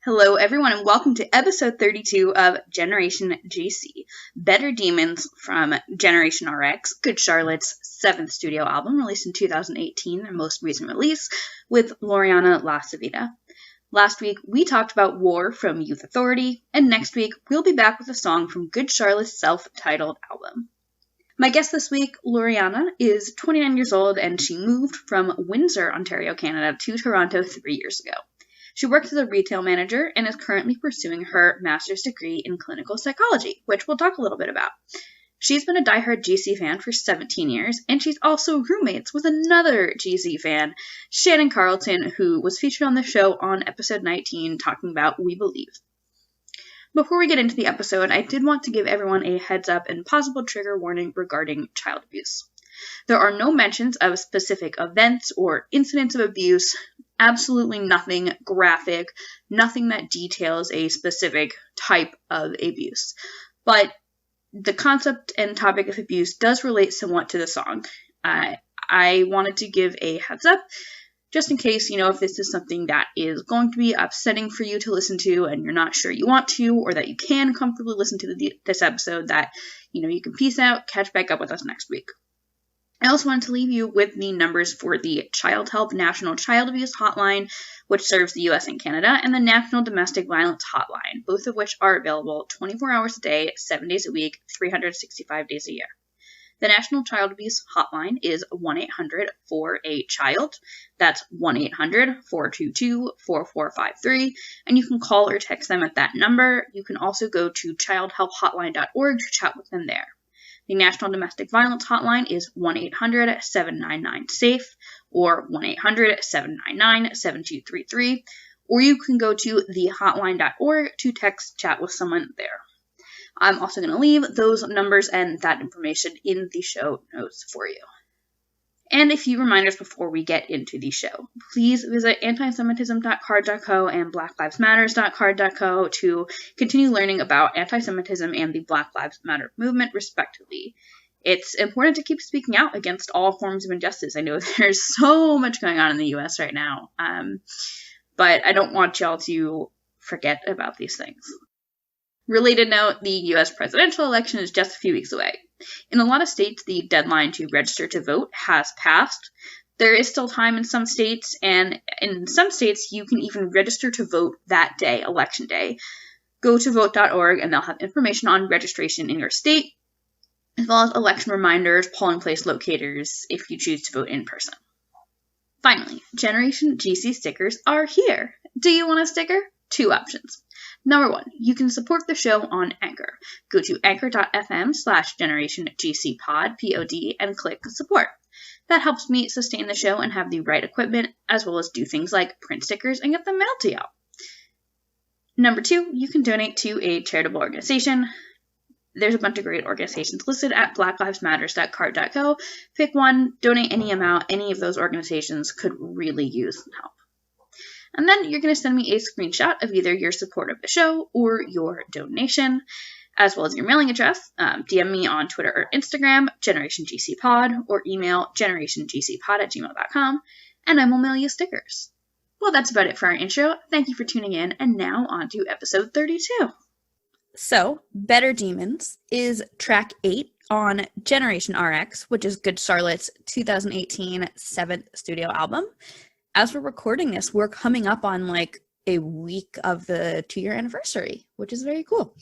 Hello, everyone, and welcome to episode 32 of Generation GC, Better Demons from Generation RX, Good Charlotte's 7th studio album, released in 2018, their most recent release, with Loreana La Civita. Last week, we talked about War from Youth Authority, and next week, we'll be back with a song from Good Charlotte's self-titled album. My guest this week, Loreana, is 29 years old, and she moved from Windsor, Ontario, Canada, to Toronto 3 years ago. She works as a retail manager and is currently pursuing her master's degree in clinical psychology, which we'll talk a little bit about. She's been a diehard GC fan for 17 years, and she's also roommates with another GC fan, Shannon Carlton, who was featured on the show on episode 19 talking about We Believe. Before we get into the episode, I did want to give everyone a heads up and possible trigger warning regarding child abuse. There are no mentions of specific events or incidents of abuse, absolutely nothing graphic, nothing that details a specific type of abuse. But the concept and topic of abuse does relate somewhat to the song. I wanted to give a heads up, just in case, if this is something that is going to be upsetting for you to listen to and you're not sure you want to, or that you can comfortably listen to this episode, that, you can peace out, catch back up with us next week. I also wanted to leave you with the numbers for the Child Help National Child Abuse Hotline, which serves the US and Canada, and the National Domestic Violence Hotline, both of which are available 24 hours a day, 7 days a week, 365 days a year. The National Child Abuse Hotline is 1-800-4-A-CHILD. That's 1-800-422-4453, and you can call or text them at that number. You can also go to childhelphotline.org to chat with them there. The National Domestic Violence Hotline is 1-800-799-SAFE or 1-800-799-7233, or you can go to thehotline.org to text chat with someone there. I'm also going to leave those numbers and that information in the show notes for you. And a few reminders before we get into the show. Please visit antisemitism.card.co and blacklivesmatters.card.co to continue learning about anti-Semitism and the Black Lives Matter movement, respectively. It's important to keep speaking out against all forms of injustice. I know there's so much going on in the US right now, but I don't want y'all to forget about these things. Related note, the US presidential election is just a few weeks away. In a lot of states, the deadline to register to vote has passed. There is still time in some states, and in some states, you can even register to vote that day, election day. Go to vote.org, and they'll have information on registration in your state, as well as election reminders, polling place locators, if you choose to vote in person. Finally, Generation GC stickers are here. Do you want a sticker? 2 options. Number 1, you can support the show on Anchor. Go to anchor.fm/generationgcpod, POD, and click support. That helps me sustain the show and have the right equipment, as well as do things like print stickers and get them mailed to y'all. Number 2, you can donate to a charitable organization. There's a bunch of great organizations listed at blacklivesmatters.card.co. Pick one, donate any amount. Any of those organizations could really use some help. And then you're going to send me a screenshot of either your support of the show or your donation, as well as your mailing address. DM me on Twitter or Instagram, GenerationGCPod, or email generationgcpod@gmail.com, and I will mail you stickers. Well, that's about it for our intro. Thank you for tuning in, and now on to episode 32. So, Better Demons is track 8 on Generation RX, which is Good Charlotte's 2018 7th studio album. As we're recording this, we're coming up on a week of the 2-year anniversary, which is very cool.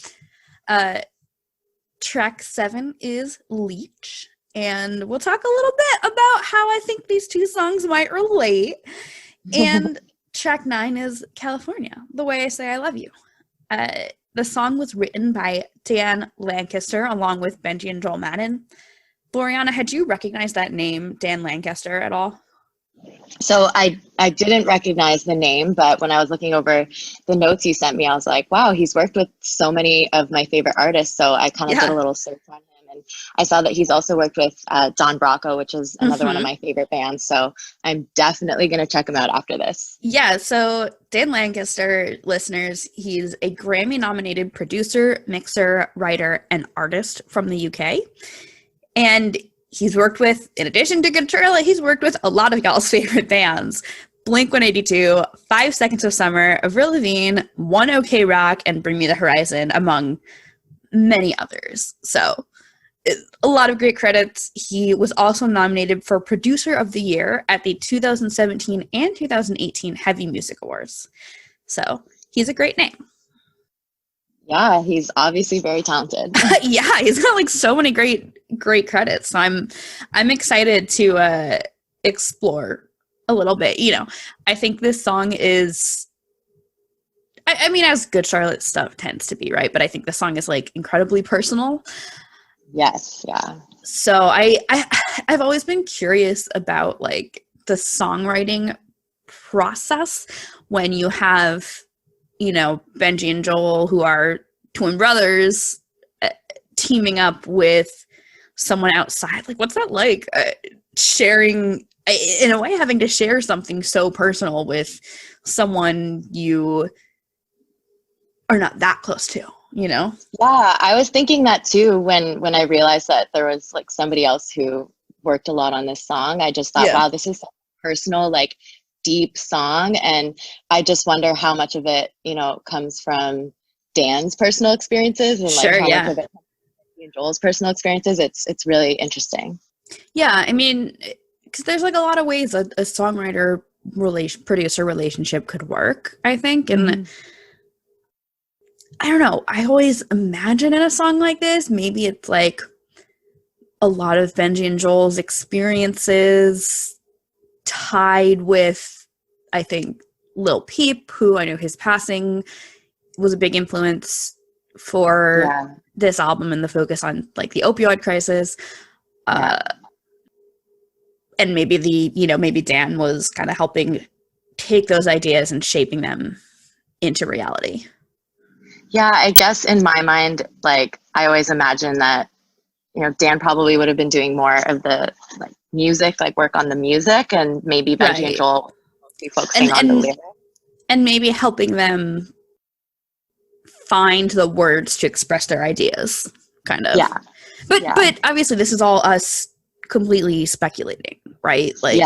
Track 7 is Leech, and we'll talk a little bit about how I think these two songs might relate. And track 9 is California, The Way I Say I Love You. The song was written by Dan Lancaster along with Benji and Joel Madden. Loreana, had you recognized that name, Dan Lancaster, at all? So I didn't recognize the name, but when I was looking over the notes you sent me, I was like, wow, he's worked with so many of my favorite artists. So I kind of did a little search on him, and I saw that he's also worked with Don Bracco, which is another one of my favorite bands. So I'm definitely going to check him out after this. Yeah, so Dan Lancaster, listeners, he's a Grammy-nominated producer, mixer, writer, and artist from the UK. And he's worked with, in addition to Good Charlotte, he's worked with a lot of y'all's favorite bands. Blink-182, 5 Seconds of Summer, Avril Lavigne, One OK Rock, and Bring Me the Horizon, among many others. So a lot of great credits. He was also nominated for Producer of the Year at the 2017 and 2018 Heavy Music Awards. So he's a great name. Yeah, he's obviously very talented. Yeah, he's got like so many great credits. So I'm excited to explore a little bit. You know, I think this song is, I mean, as Good Charlotte stuff tends to be, right? But I think the song is like incredibly personal. Yes, yeah. So I've always been curious about like the songwriting process when you have, you know, Benji and Joel, who are twin brothers, teaming up with someone outside. Like, what's that like? Sharing, in a way, having to share something so personal with someone you are not that close to, you know? Yeah, I was thinking that too when I realized that there was like somebody else who worked a lot on this song. I just thought, wow, this is a personal, like deep song. And I just wonder how much of it, you know, comes from Dan's personal experiences and like how much of it comes from Joel's personal experiences. It's really interesting. Yeah, I mean, because there's like a lot of ways a songwriter producer relationship could work, I think. And I don't know, I always imagine in a song like this, maybe it's like a lot of Benji and Joel's experiences tied with, I think, Lil Peep, who I know his passing was a big influence for this album and the focus on like the opioid crisis. And maybe maybe Dan was kind of helping take those ideas and shaping them into reality. Yeah, I guess in my mind, like I always imagine that, you know, Dan probably would have been doing more of the like music, like work on the music, and maybe Benji and Joel would be focusing on the lyrics. And maybe helping them find the words to express their ideas, kind of. Yeah. But obviously this is all us completely speculating, right? Like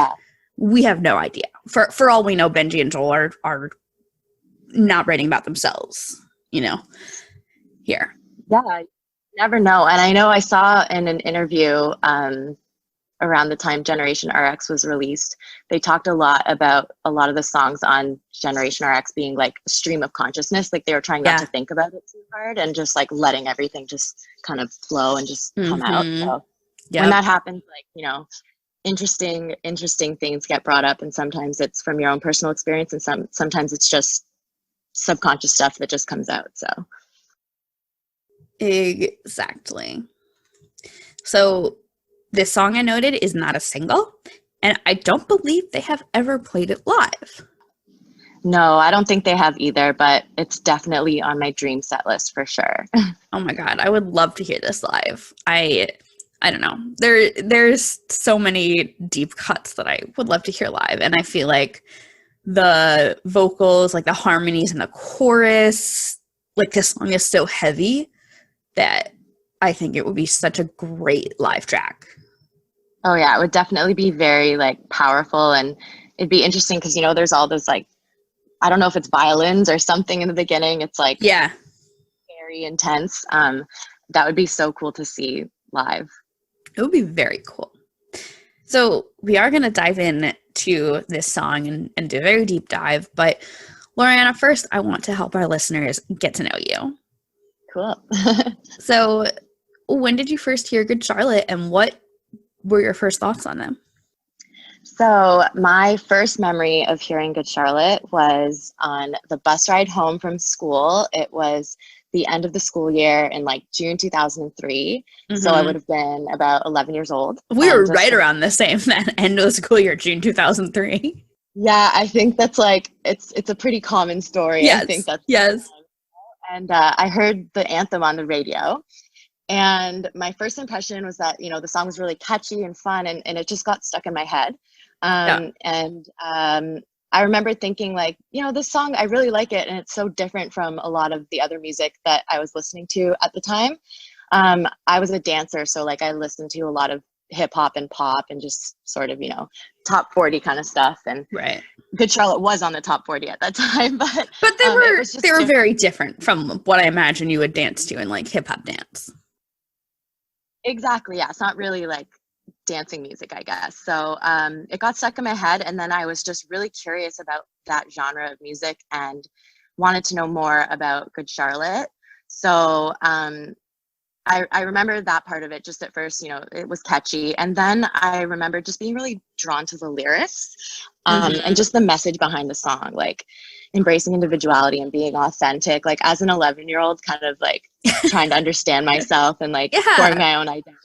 we have no idea. For all we know, Benji and Joel are not writing about themselves, you know, here. Yeah, you never know. And I know I saw in an interview around the time Generation RX was released, they talked a lot about a lot of the songs on Generation RX being like a stream of consciousness. Like they were trying not to think about it too hard and just like letting everything just kind of flow and just come out. So when that happens, like, you know, interesting things get brought up, and sometimes it's from your own personal experience, and sometimes it's just subconscious stuff that just comes out. So exactly. So this song, I noted, is not a single, and I don't believe they have ever played it live. No, I don't think they have either, but it's definitely on my dream set list for sure. Oh my god, I would love to hear this live. I don't know. There's so many deep cuts that I would love to hear live, and I feel like the vocals, like the harmonies and the chorus, like this song is so heavy that I think it would be such a great live track. Oh yeah, it would definitely be very like powerful, and it'd be interesting because, you know, there's all this like, I don't know if it's violins or something in the beginning. It's like very intense. That would be so cool to see live. It would be very cool. So we are going to dive in to this song and do a very deep dive. But Loreana, first, I want to help our listeners get to know you. Cool. So when did you first hear Good Charlotte, and what were your first thoughts on them? So my first memory of hearing Good Charlotte was on the bus ride home from school. It was the end of the school year in like June 2003. So I would have been about 11 years old. We were right around the same then, end of the school year, June 2003. Yeah, I think that's like, it's a pretty common story. Yes. I think that's And I heard the anthem on the radio. And my first impression was that, you know, the song was really catchy and fun, and it just got stuck in my head. I remember thinking like, you know, this song, I really like it. And it's so different from a lot of the other music that I was listening to at the time. I was a dancer. So like I listened to a lot of hip hop and pop and just sort of, top 40 kind of stuff. And Right. Good Charlotte was on the top 40 at that time, but they were very different from what I imagine you would dance to in like hip hop dance. Exactly. Yeah. It's not really like dancing music, I guess. So it got stuck in my head, and then I was just really curious about that genre of music and wanted to know more about Good Charlotte. So I remember that part of it. Just at first, it was catchy, and then I remember just being really drawn to the lyrics and just the message behind the song, like embracing individuality and being authentic, like as an 11-year-old, kind of like trying to understand myself and like forming my own identity.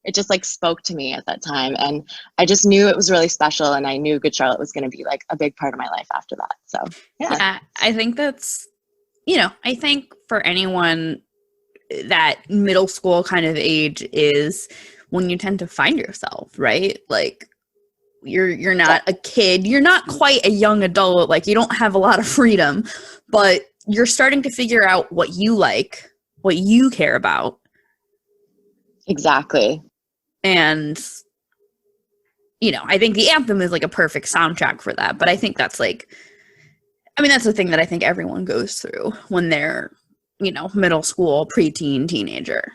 It just like spoke to me at that time, and I just knew it was really special, and I knew Good Charlotte was going to be like a big part of my life after that. So yeah, I think that's, I think for anyone, that middle school kind of age is when you tend to find yourself, right? Like you're not a kid, you're not quite a young adult, like you don't have a lot of freedom, but you're starting to figure out what you like, what you care about. Exactly. And I think the anthem is like a perfect soundtrack for that, but I think that's like, that's the thing that I think everyone goes through when they're middle school, preteen, teenager.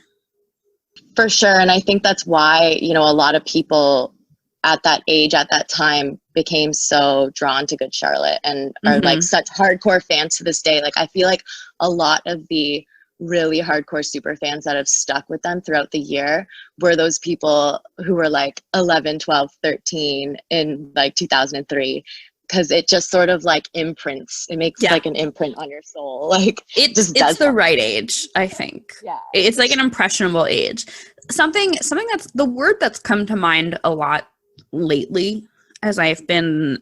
For sure. And I think that's why, a lot of people at that age, at that time, became so drawn to Good Charlotte and are like such hardcore fans to this day. Like, I feel like a lot of the really hardcore super fans that have stuck with them throughout the year were those people who were like 11, 12, 13 in like 2003. Because it just sort of like imprints. It makes like an imprint on your soul. Like it's the right age, I think. Yeah, it's like an impressionable age. Something that's the word that's come to mind a lot lately as I've been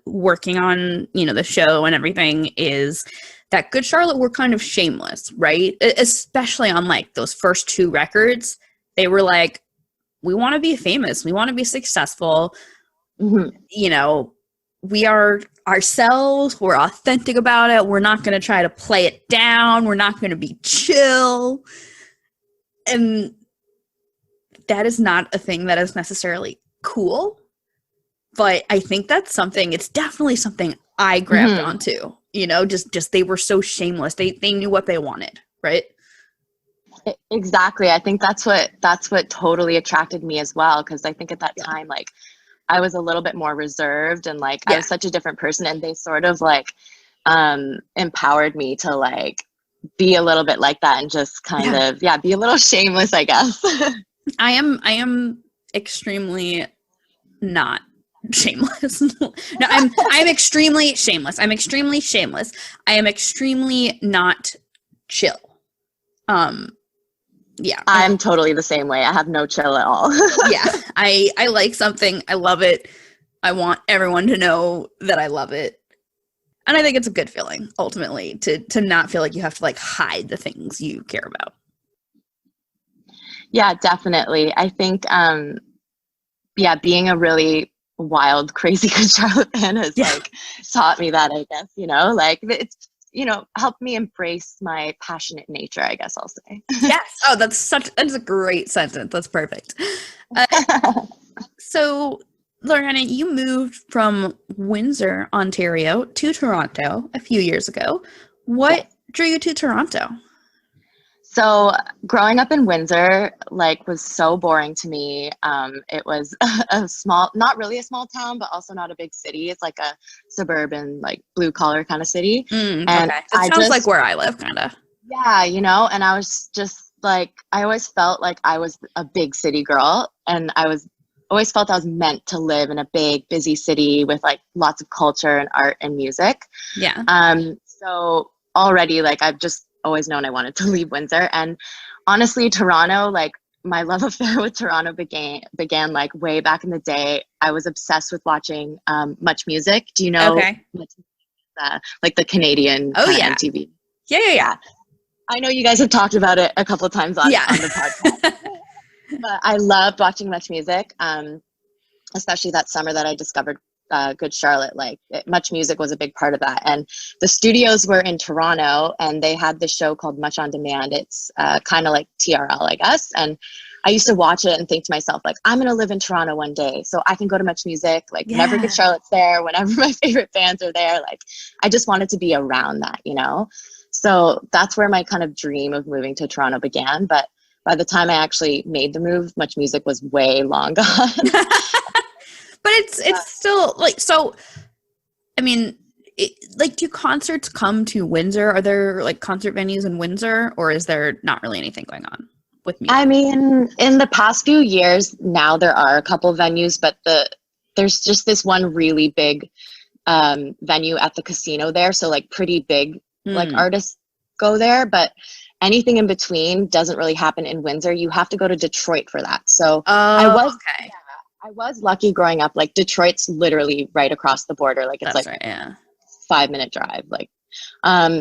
working on the show and everything is that Good Charlotte were kind of shameless, right? Especially on like those first 2 records, they were like, we want to be famous, we want to be successful, we are ourselves, we're authentic about it, we're not going to try to play it down, we're not going to be chill. And that is not a thing that is necessarily cool, but I think that's something, it's definitely something I grabbed onto, just they were so shameless. They knew what they wanted, right? Exactly. I think that's what totally attracted me as well, because I think at that time, like, I was a little bit more reserved and like I was such a different person, and they sort of like empowered me to like be a little bit like that and just kind of be a little shameless, I guess. I am extremely not shameless. No, I'm extremely shameless. I'm extremely shameless. I am extremely not chill. Yeah. I'm totally the same way. I have no chill at all. Yeah. I like something. I love it. I want everyone to know that I love it. And I think it's a good feeling, ultimately, to not feel like you have to like hide the things you care about. Yeah, definitely. I think, being a really wild, crazy Good Charlotte fan has like taught me that, I guess, like it's, helped me embrace my passionate nature, I guess I'll say. Yes. Oh, that's a great sentence. That's perfect. So, Loreana, you moved from Windsor, Ontario to Toronto a few years ago. What drew you to Toronto? So growing up in Windsor, like, was so boring to me. It was a small, not really a small town, but also not a big city. It's like a suburban, like blue collar kind of city. And okay. It sounds like where I live, kind of. Yeah, and I was just like, I always felt like I was a big city girl, and always felt I was meant to live in a big, busy city with like lots of culture and art and music. Yeah. So already, like, I've just always known I wanted to leave Windsor. And honestly, Toronto, like, my love affair with Toronto began like way back in the day. I was obsessed with watching Much Music. Do you know like the Canadian MTV? Yeah. I know you guys have talked about it a couple of times on the podcast. But I loved watching Much Music, especially that summer that I discovered Good Charlotte. Like, Much Music was a big part of that. And the studios were in Toronto, and they had this show called Much on Demand. It's kind of like TRL, I guess. And I used to watch it and think to myself, like, I'm going to live in Toronto one day so I can go to Much Music. Like, whenever Good Charlotte's there, whenever my favorite bands are there, like, I just wanted to be around that, you know? So that's where my kind of dream of moving to Toronto began. But by the time I actually made the move, Much Music was way long gone. But it's still like, so, I mean, like, do concerts come to Windsor? Are there like concert venues in Windsor, or is there not really anything going on with music? I mean, in the past few years, now there are a couple venues, but there's just this one really big venue at the casino there. So like pretty big, like artists go there, but anything in between doesn't really happen in Windsor. You have to go to Detroit for that. So I was lucky growing up. Like Detroit's literally right across the border. Like it's 5-minute drive. Like,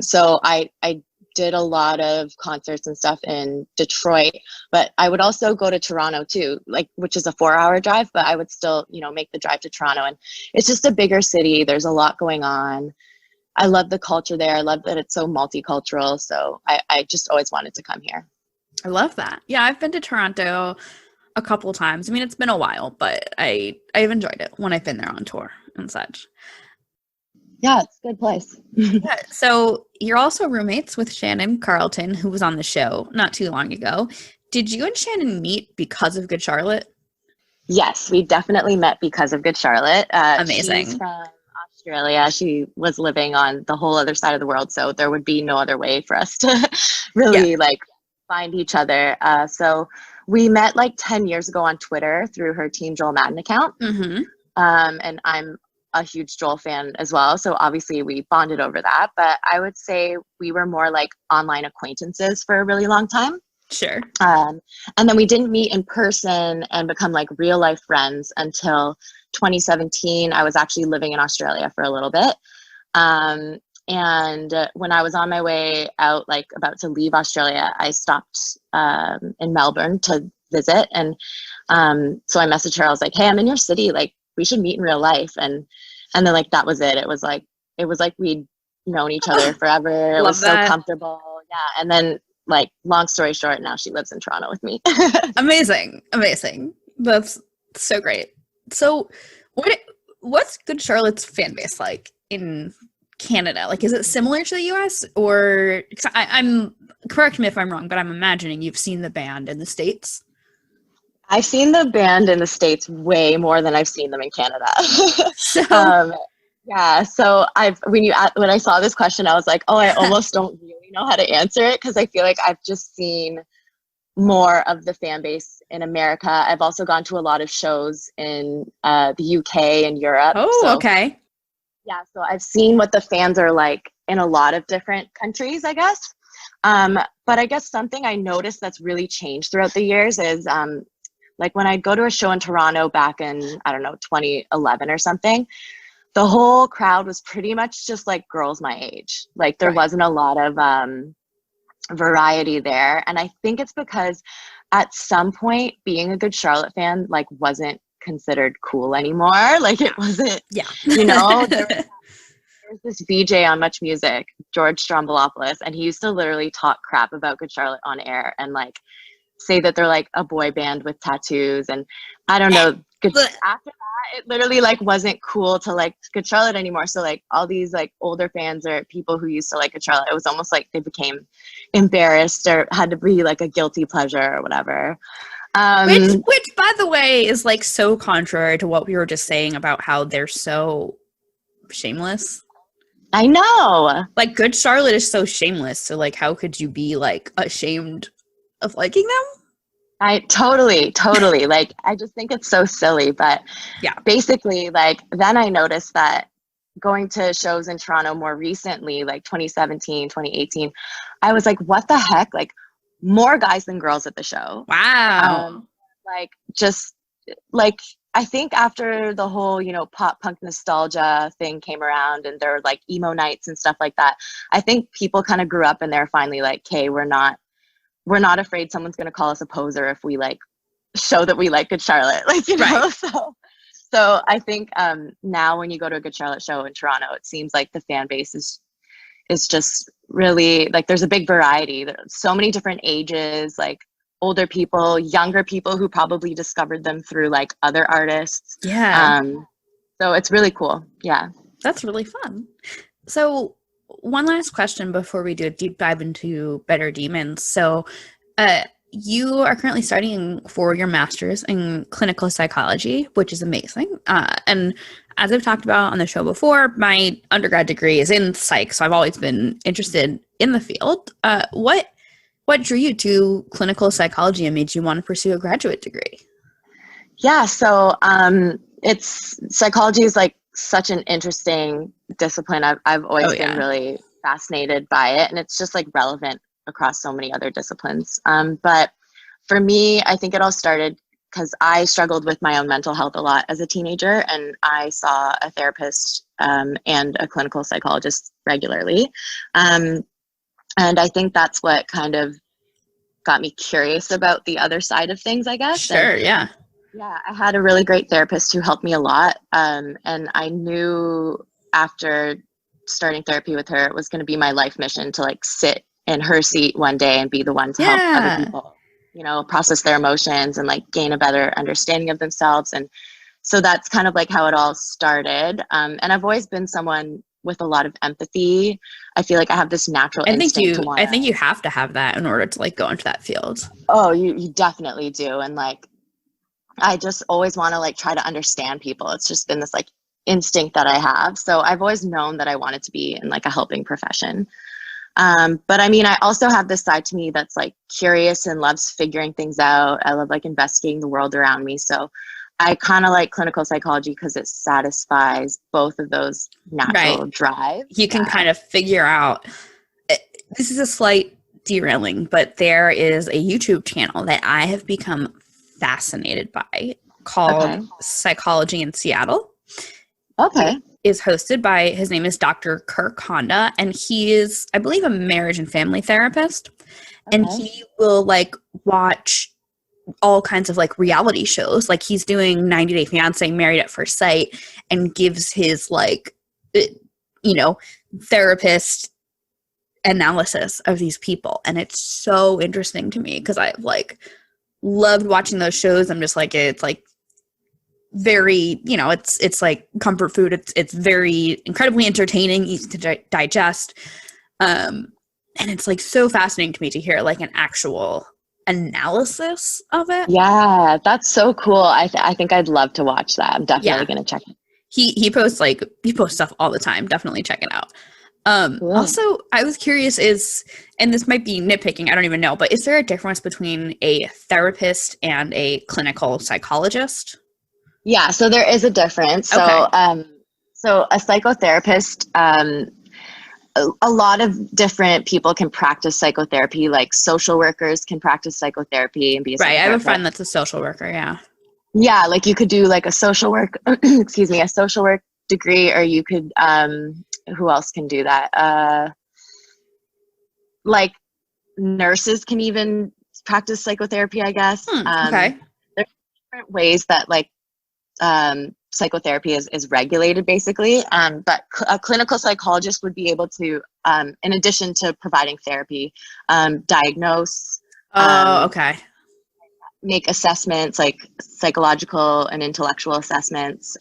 so I did a lot of concerts and stuff in Detroit, but I would also go to Toronto too, like, which is a 4-hour drive, but I would still, you know, make the drive to Toronto. And it's just a bigger city. There's a lot going on. I love the culture there. I love that it's so multicultural. So I just always wanted to come here. I love that. Yeah, I've been to Toronto a couple times. I mean, it's been a while, but I've enjoyed it when I've been there on tour and such. Yeah, it's a good place. Yeah, so you're also roommates with Shannon Carlton, who was on the show not too long ago. Did you and Shannon meet because of Good Charlotte? Yes, we definitely met because of Good Charlotte. Amazing. She's from Australia. She was living on the whole other side of the world, so there would be no other way for us to really like find each other. So we met like 10 years ago on Twitter through her Team Joel Madden account. And I'm a huge Joel fan as well. So obviously we bonded over that, but I would say we were more like online acquaintances for a really long time. Sure. And then we didn't meet in person and become like real life friends until 2017. I was actually living in Australia for a little bit. And when I was on my way out, like about to leave Australia, I stopped in Melbourne to visit. And so I messaged her. I was like, hey, I'm in your city. Like, we should meet in real life. And then like, that was it. It was like we'd known each other forever. It was so comfortable. Yeah. And then like, long story short, now she lives in Toronto with me. Amazing. That's so great. So what's Good Charlotte's fan base like in Canada? Like, is it similar to the US, or I'm correct me if I'm wrong, but I'm imagining you've seen the band in the States. I've seen the band in the States way more than I've seen them in Canada. Yeah. So when I saw this question, I was like, oh, I almost don't really know how to answer it, because I feel like I've just seen more of the fan base in America. I've also gone to a lot of shows in the UK and Europe. Oh, okay. Yeah. So I've seen what the fans are like in a lot of different countries, I guess. But I guess something I noticed that's really changed throughout the years is like when I'd go to a show in Toronto back in, I don't know, 2011 or something, the whole crowd was pretty much just like girls my age. Like there wasn't a lot of variety there. And I think it's because at some point being a Good Charlotte fan like wasn't considered cool anymore. Like it wasn't, you know, there was this VJ on Much Music, George Strombolopoulos, and he used to literally talk crap about Good Charlotte on air and like say that they're like a boy band with tattoos. And I don't know, after that, it literally like wasn't cool to like Good Charlotte anymore. So like all these like older fans or people who used to like Good Charlotte, it was almost like they became embarrassed or had to be like a guilty pleasure or whatever. Which by the way is like so contrary to what we were just saying about how they're so shameless. I know. Like Good Charlotte is so shameless. So like how could you be like ashamed of liking them? I totally like I just think it's so silly. But yeah, basically like then I noticed that going to shows in Toronto more recently, like 2017, 2018, I was like, what the heck? Like more guys than girls at the show. Wow. Like just like I think after the whole, you know, pop punk nostalgia thing came around and there were like emo nights and stuff like that, I think people kind of grew up and they're finally like, okay, we're not afraid someone's going to call us a poser if we like show that we like Good Charlotte, like, you know. So I think now when you go to a Good Charlotte show in Toronto, it seems like the fan base is just really like there's a big variety. There's so many different ages, like older people, younger people who probably discovered them through like other artists. Yeah. So it's really cool. Yeah. That's really fun. So one last question before we do a deep dive into Better Demons. So you are currently studying for your master's in clinical psychology, which is amazing. And as I've talked about on the show before, my undergrad degree is in psych, so I've always been interested in the field. What drew you to clinical psychology and made you want to pursue a graduate degree? Yeah, so it's psychology is like such an interesting discipline. I've always been really fascinated by it, and it's just like relevant across so many other disciplines. But for me, I think it all started because I struggled with my own mental health a lot as a teenager, and I saw a therapist and a clinical psychologist regularly. And I think that's what kind of got me curious about the other side of things, I guess. Sure, yeah. Yeah, I had a really great therapist who helped me a lot. And I knew after starting therapy with her, it was going to be my life mission to like sit in her seat one day and be the one to help other people, you know, process their emotions and like gain a better understanding of themselves. And so that's kind of like how it all started. And I've always been someone with a lot of empathy. I feel like I have this natural instinct to want I think you have to have that in order to like go into that field. Oh, you definitely do. And like, I just always want to like try to understand people. It's just been this like instinct that I have. So I've always known that I wanted to be in like a helping profession. But I mean, I also have this side to me that's like curious and loves figuring things out. I love like investigating the world around me. So I kind of like clinical psychology because it satisfies both of those natural drives. You can kind of figure out, this is a slight derailing, but there is a YouTube channel that I have become fascinated by called Psychology in Seattle. Okay. Is hosted by, his name is Dr. Kirk Honda, and he is, I believe, a marriage and family therapist. And he will like watch all kinds of like reality shows. Like he's doing 90 Day Fiance, Married at First Sight, and gives his like, you know, therapist analysis of these people. And it's so interesting to me because I've like loved watching those shows. I'm just like, it's like very, you know, it's like comfort food. It's very incredibly entertaining, easy to digest. And it's like so fascinating to me to hear like an actual analysis of it. Yeah, that's so cool. I think I'd love to watch that. I'm definitely going to check it. He posts stuff all the time. Definitely check it out. Cool. Also, I was curious and this might be nitpicking, I don't even know, but is there a difference between a therapist and a clinical psychologist? Yeah, so there is a difference. So, so a psychotherapist, a lot of different people can practice psychotherapy. Like social workers can practice psychotherapy and be a psychotherapist. Right, I have a friend that's a social worker. Yeah. Yeah, like you could do like a social work, a social work degree, or you could, who else can do that? Like nurses can even practice psychotherapy, I guess. Okay. There's different ways that like psychotherapy is regulated basically. But a clinical psychologist would be able to, in addition to providing therapy, diagnose. Make assessments, like psychological and intellectual assessments.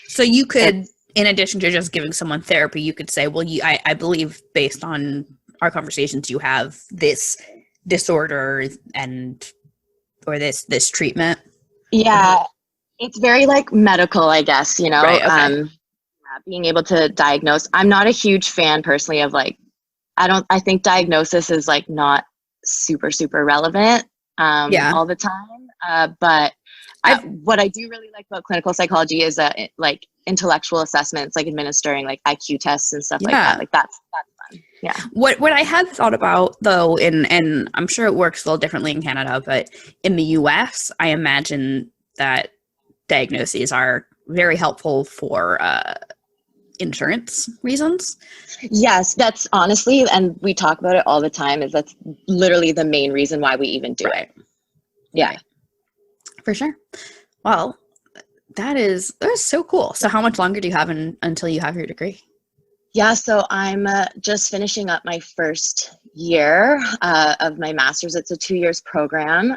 So you could, in addition to just giving someone therapy, you could say, well, I believe based on our conversations, you have this disorder or this treatment. Yeah. It's very like medical, I guess, you know, right, okay. Being able to diagnose. I'm not a huge fan personally of like, I think diagnosis is like not super, super relevant all the time. But what I do really like about clinical psychology is like intellectual assessments, like administering like IQ tests and stuff like that. Like that's fun. Yeah. What I had thought about though, and I'm sure it works a little differently in Canada, but in the US, I imagine that diagnoses are very helpful for insurance reasons. Yes, that's honestly, and we talk about it all the time, is that's literally the main reason why we even do it. Yeah. Right. For sure. Well, that is so cool. So how much longer do you have until you have your degree? Yeah, so I'm just finishing up my first year of my master's. It's a 2 years program.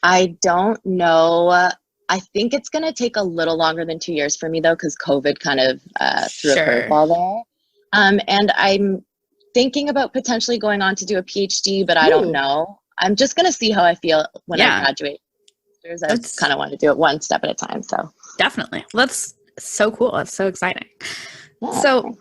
I don't know. I think it's going to take a little longer than 2 years for me, though, because COVID kind of threw a curveball there. And I'm thinking about potentially going on to do a PhD, but I don't know. I'm just going to see how I feel when I graduate. I just kind of want to do it one step at a time. So definitely. Well, that's so cool. That's so exciting. Yeah. So,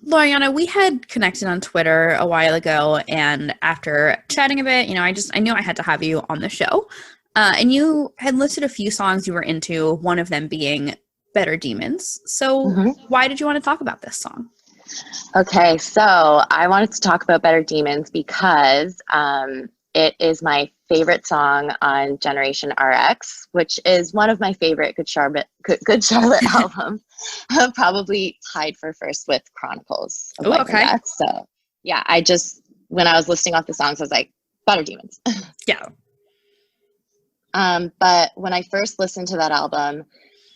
Loreana, we had connected on Twitter a while ago, and after chatting a bit, I knew I had to have you on the show. And you had listed a few songs you were into, one of them being Better Demons. So why did you want to talk about this song? Okay, so I wanted to talk about Better Demons because it is my favorite song on Generation RX, which is one of my favorite Good Charlotte albums. Probably tied for first with Chronicles of Life and Death. So yeah, when I was listing off the songs, I was like, Better Demons. Yeah. But when I first listened to that album,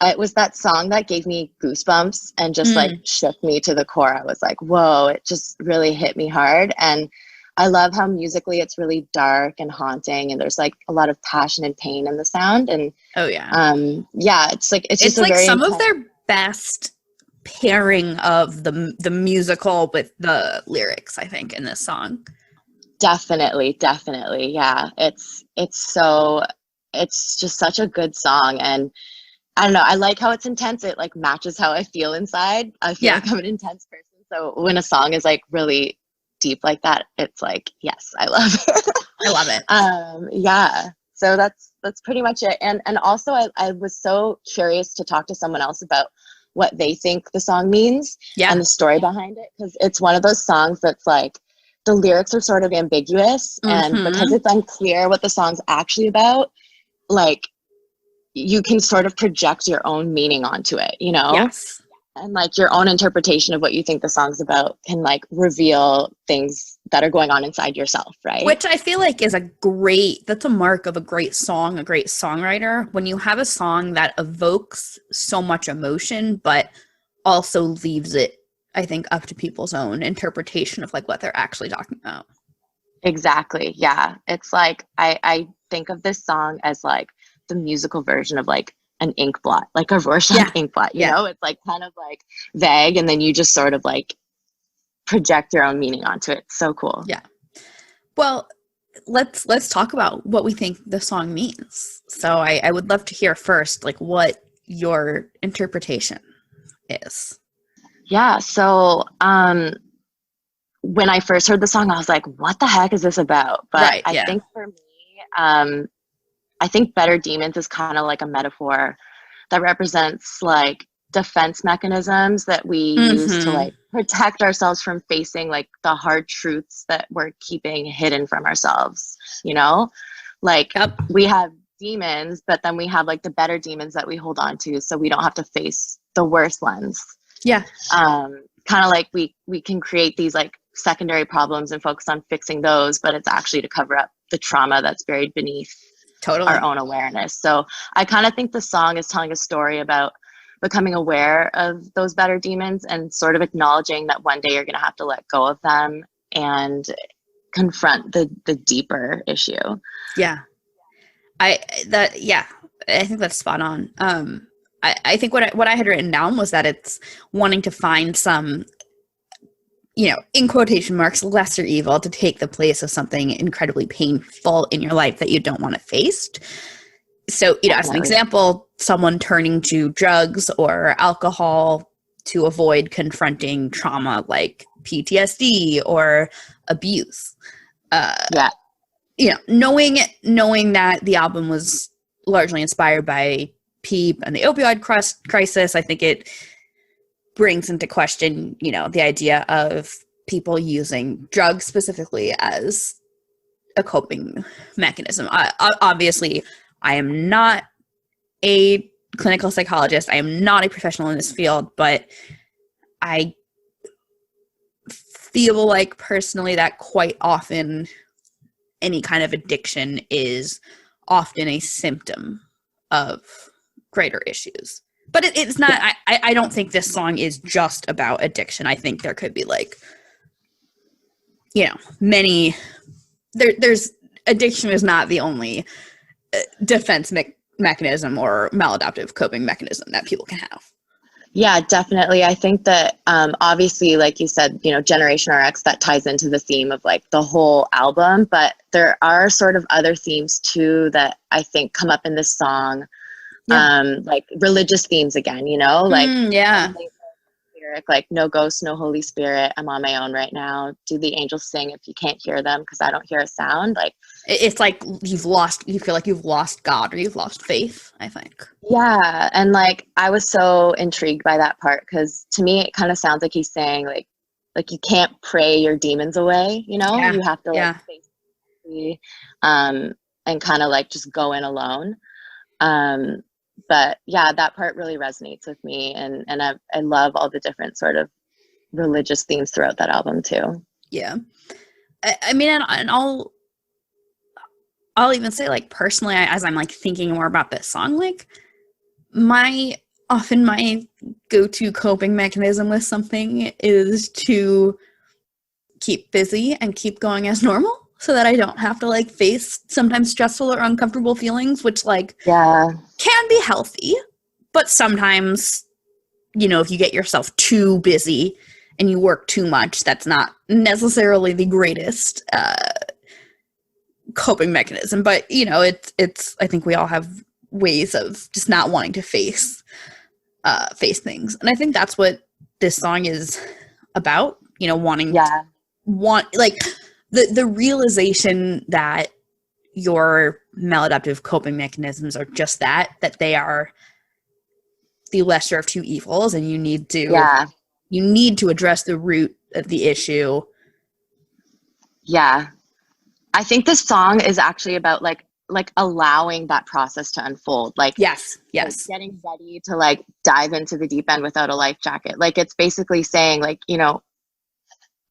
it was that song that gave me goosebumps and just like shook me to the core. I was like, whoa, it just really hit me hard. And I love how musically it's really dark and haunting, and there's like a lot of passion and pain in the sound. And it's just like some of their best pairing of the musical with the lyrics, I think, in this song. Definitely. Yeah. It's just such a good song. And I don't know, I like how it's intense. It like matches how I feel inside. I feel like I'm an intense person. So when a song is like really deep like that, it's like, yes, I love it. I love it. Yeah. So that's pretty much it. And also I was so curious to talk to someone else about what they think the song means and the story behind it. Because it's one of those songs that's like, the lyrics are sort of ambiguous, and because it's unclear what the song's actually about, like, you can sort of project your own meaning onto it, Yes. And like your own interpretation of what you think the song's about can like reveal things that are going on inside yourself, right? Which I feel like is that's a mark of a great song, a great songwriter, when you have a song that evokes so much emotion, but also leaves it, I think, up to people's own interpretation of like what they're actually talking about. Exactly. Yeah. It's like, I think of this song as like the musical version of like an ink blot, like a Rorschach ink blot, you know? It's like kind of like vague, and then you just sort of like project your own meaning onto it. So cool. Yeah. Well, let's talk about what we think the song means. So I would love to hear first, like, what your interpretation is. Yeah. So when I first heard the song, I was like, what the heck is this about? But I think for me, I think Better Demons is kind of like a metaphor that represents like defense mechanisms that we use to like protect ourselves from facing like the hard truths that we're keeping hidden from ourselves, like we have demons, but then we have like the better demons that we hold on to, so we don't have to face the worst ones. Kind of like we can create these like secondary problems and focus on fixing those, but it's actually to cover up the trauma that's buried beneath our own awareness. So I kind of think the song is telling a story about becoming aware of those better demons and sort of acknowledging that one day you're going to have to let go of them and confront the deeper issue. I think that's spot on. I think what I had written down was that it's wanting to find some, in quotation marks, lesser evil to take the place of something incredibly painful in your life that you don't want to face. So, as an example, someone turning to drugs or alcohol to avoid confronting trauma like PTSD or abuse. Knowing that the album was largely inspired by PEEP and the opioid crisis, I think it brings into question, the idea of people using drugs specifically as a coping mechanism. Obviously, I am not a clinical psychologist. I am not a professional in this field, but I feel like personally that quite often any kind of addiction is often a symptom of greater issues. But it's not, I don't think this song is just about addiction. I think there could be like many, there's addiction is not the only defense mechanism or maladaptive coping mechanism that people can have. Yeah, definitely. I think that obviously, like you said, Generation RX, that ties into the theme of like the whole album, but there are sort of other themes too that I think come up in this song, like religious themes again, like yeah. Like no ghost, no Holy Spirit, I'm on my own right now. Do the angels sing if you can't hear them because I don't hear a sound? Like it's like you feel like you've lost God or you've lost faith, I think. Yeah, and like I was so intrigued by that part because to me it kind of sounds like he's saying like you can't pray your demons away, you have to like face and kind of like just go in alone. But yeah, that part really resonates with me, and I love all the different sort of religious themes throughout that album too. Yeah, I mean, and I'll even say, like, personally, as I'm like thinking more about this song, like my go-to coping mechanism with something is to keep busy and keep going as normal, so that I don't have to like face sometimes stressful or uncomfortable feelings, which like can be healthy, but sometimes, if you get yourself too busy and you work too much, that's not necessarily the greatest coping mechanism. But it's I think we all have ways of just not wanting to face things, and I think that's what this song is about. Wanting like the realization that your maladaptive coping mechanisms are just that they are the lesser of two evils, and you need to address the root of the issue. Yeah. I think this song is actually about like allowing that process to unfold. Like yes. Like getting ready to like dive into the deep end without a life jacket. Like it's basically saying like,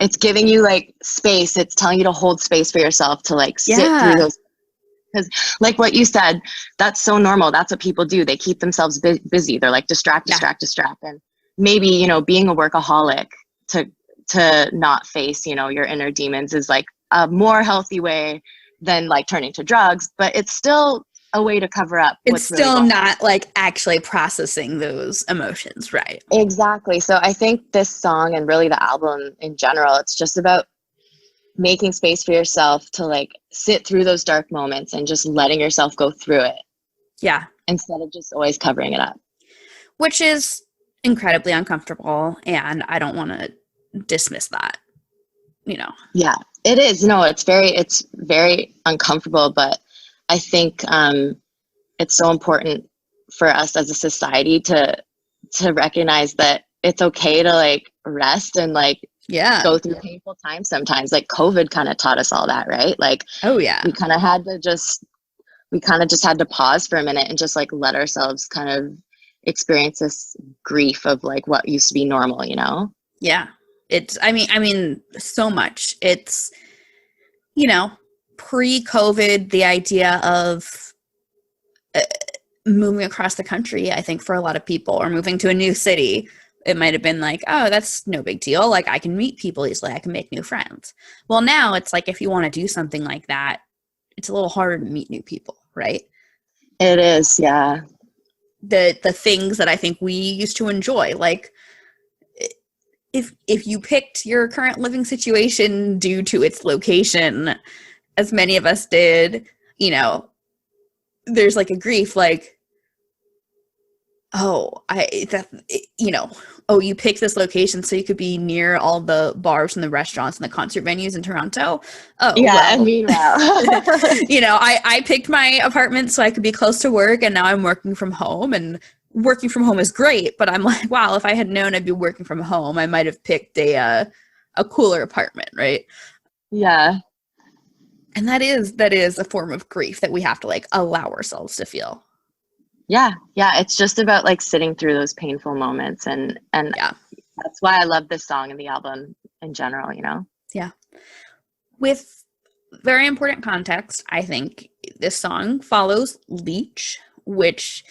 it's giving you like space. It's telling you to hold space for yourself to like sit through those. Because like what you said, that's so normal. That's what people do. They keep themselves busy. They're like distract. And maybe, being a workaholic to not face, your inner demons is like a more healthy way than like turning to drugs, but it's still a way to cover up. It's still not like actually processing those emotions, right? Exactly. So I think this song and really the album in general, it's just about making space for yourself to like sit through those dark moments and just letting yourself go through it. Yeah. Instead of just always covering it up. Which is incredibly uncomfortable, and I don't want to dismiss that, Yeah, it is. No, it's very uncomfortable, but I think it's so important for us as a society to recognize that it's okay to like rest and like go through painful times sometimes. Like COVID kind of taught us all that, right? Like, we kind of just had to pause for a minute and just like let ourselves kind of experience this grief of like what used to be normal, Yeah. It's, I mean, so much. It's, pre-COVID, the idea of moving across the country, I think for a lot of people, or moving to a new city, it might have been like, oh, that's no big deal. Like, I can meet people easily. I can make new friends. Well, now it's like, if you want to do something like that, it's a little harder to meet new people, right? It is, yeah. The things that I think we used to enjoy, like, if you picked your current living situation due to its location, as many of us did, there's like a grief, like, you picked this location so you could be near all the bars and the restaurants and the concert venues in Toronto. Oh, yeah, well. I mean, wow. I picked my apartment so I could be close to work, and now I'm working from home, and working from home is great, but I'm like, wow, if I had known I'd be working from home, I might have picked a cooler apartment, right? Yeah. And that is a form of grief that we have to like allow ourselves to feel. Yeah. It's just about like sitting through those painful moments, and that's why I love this song and the album in general, Yeah. With very important context, I think this song follows Leech, which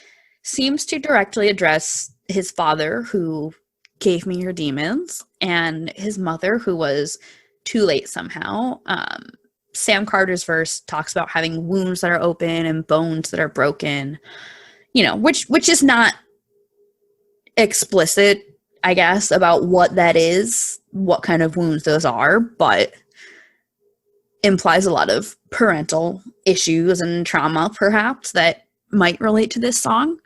seems to directly address his father, who gave me your demons, and his mother, who was too late somehow. Sam Carter's verse talks about having wounds that are open and bones that are broken, you know, which is not explicit, I guess, about what that is, what kind of wounds those are, but implies a lot of parental issues and trauma, perhaps, that might relate to this song.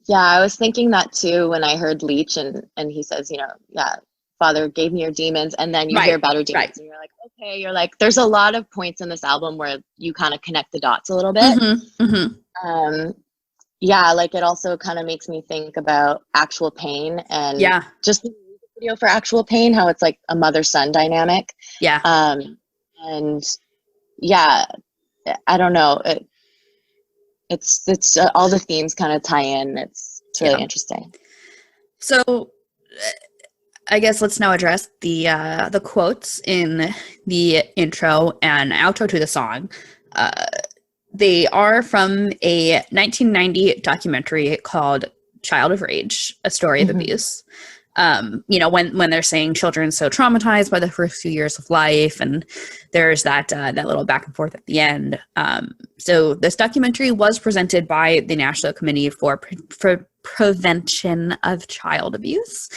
Yeah, I was thinking that too when I heard Leech and he says, you know, yeah, Father gave me your demons, and then you hear Better Demons, and you're like, okay, you're like, there's a lot of points in this album where you kind of connect the dots a little bit. Yeah, like it also kind of makes me think about Actual Pain and just the music video for Actual Pain, how it's like a mother-son dynamic. Yeah. And yeah, I don't know. It's all the themes kind of tie in. It's really interesting. So I guess let's now address the quotes in the intro and outro to the song. They are from a 1990 documentary called Child of Rage, A Story of Abuse. You know, when they're saying children so traumatized by the first few years of life, and there's that little back and forth at the end. So this documentary was presented by the National Committee for Prevention of Child Abuse.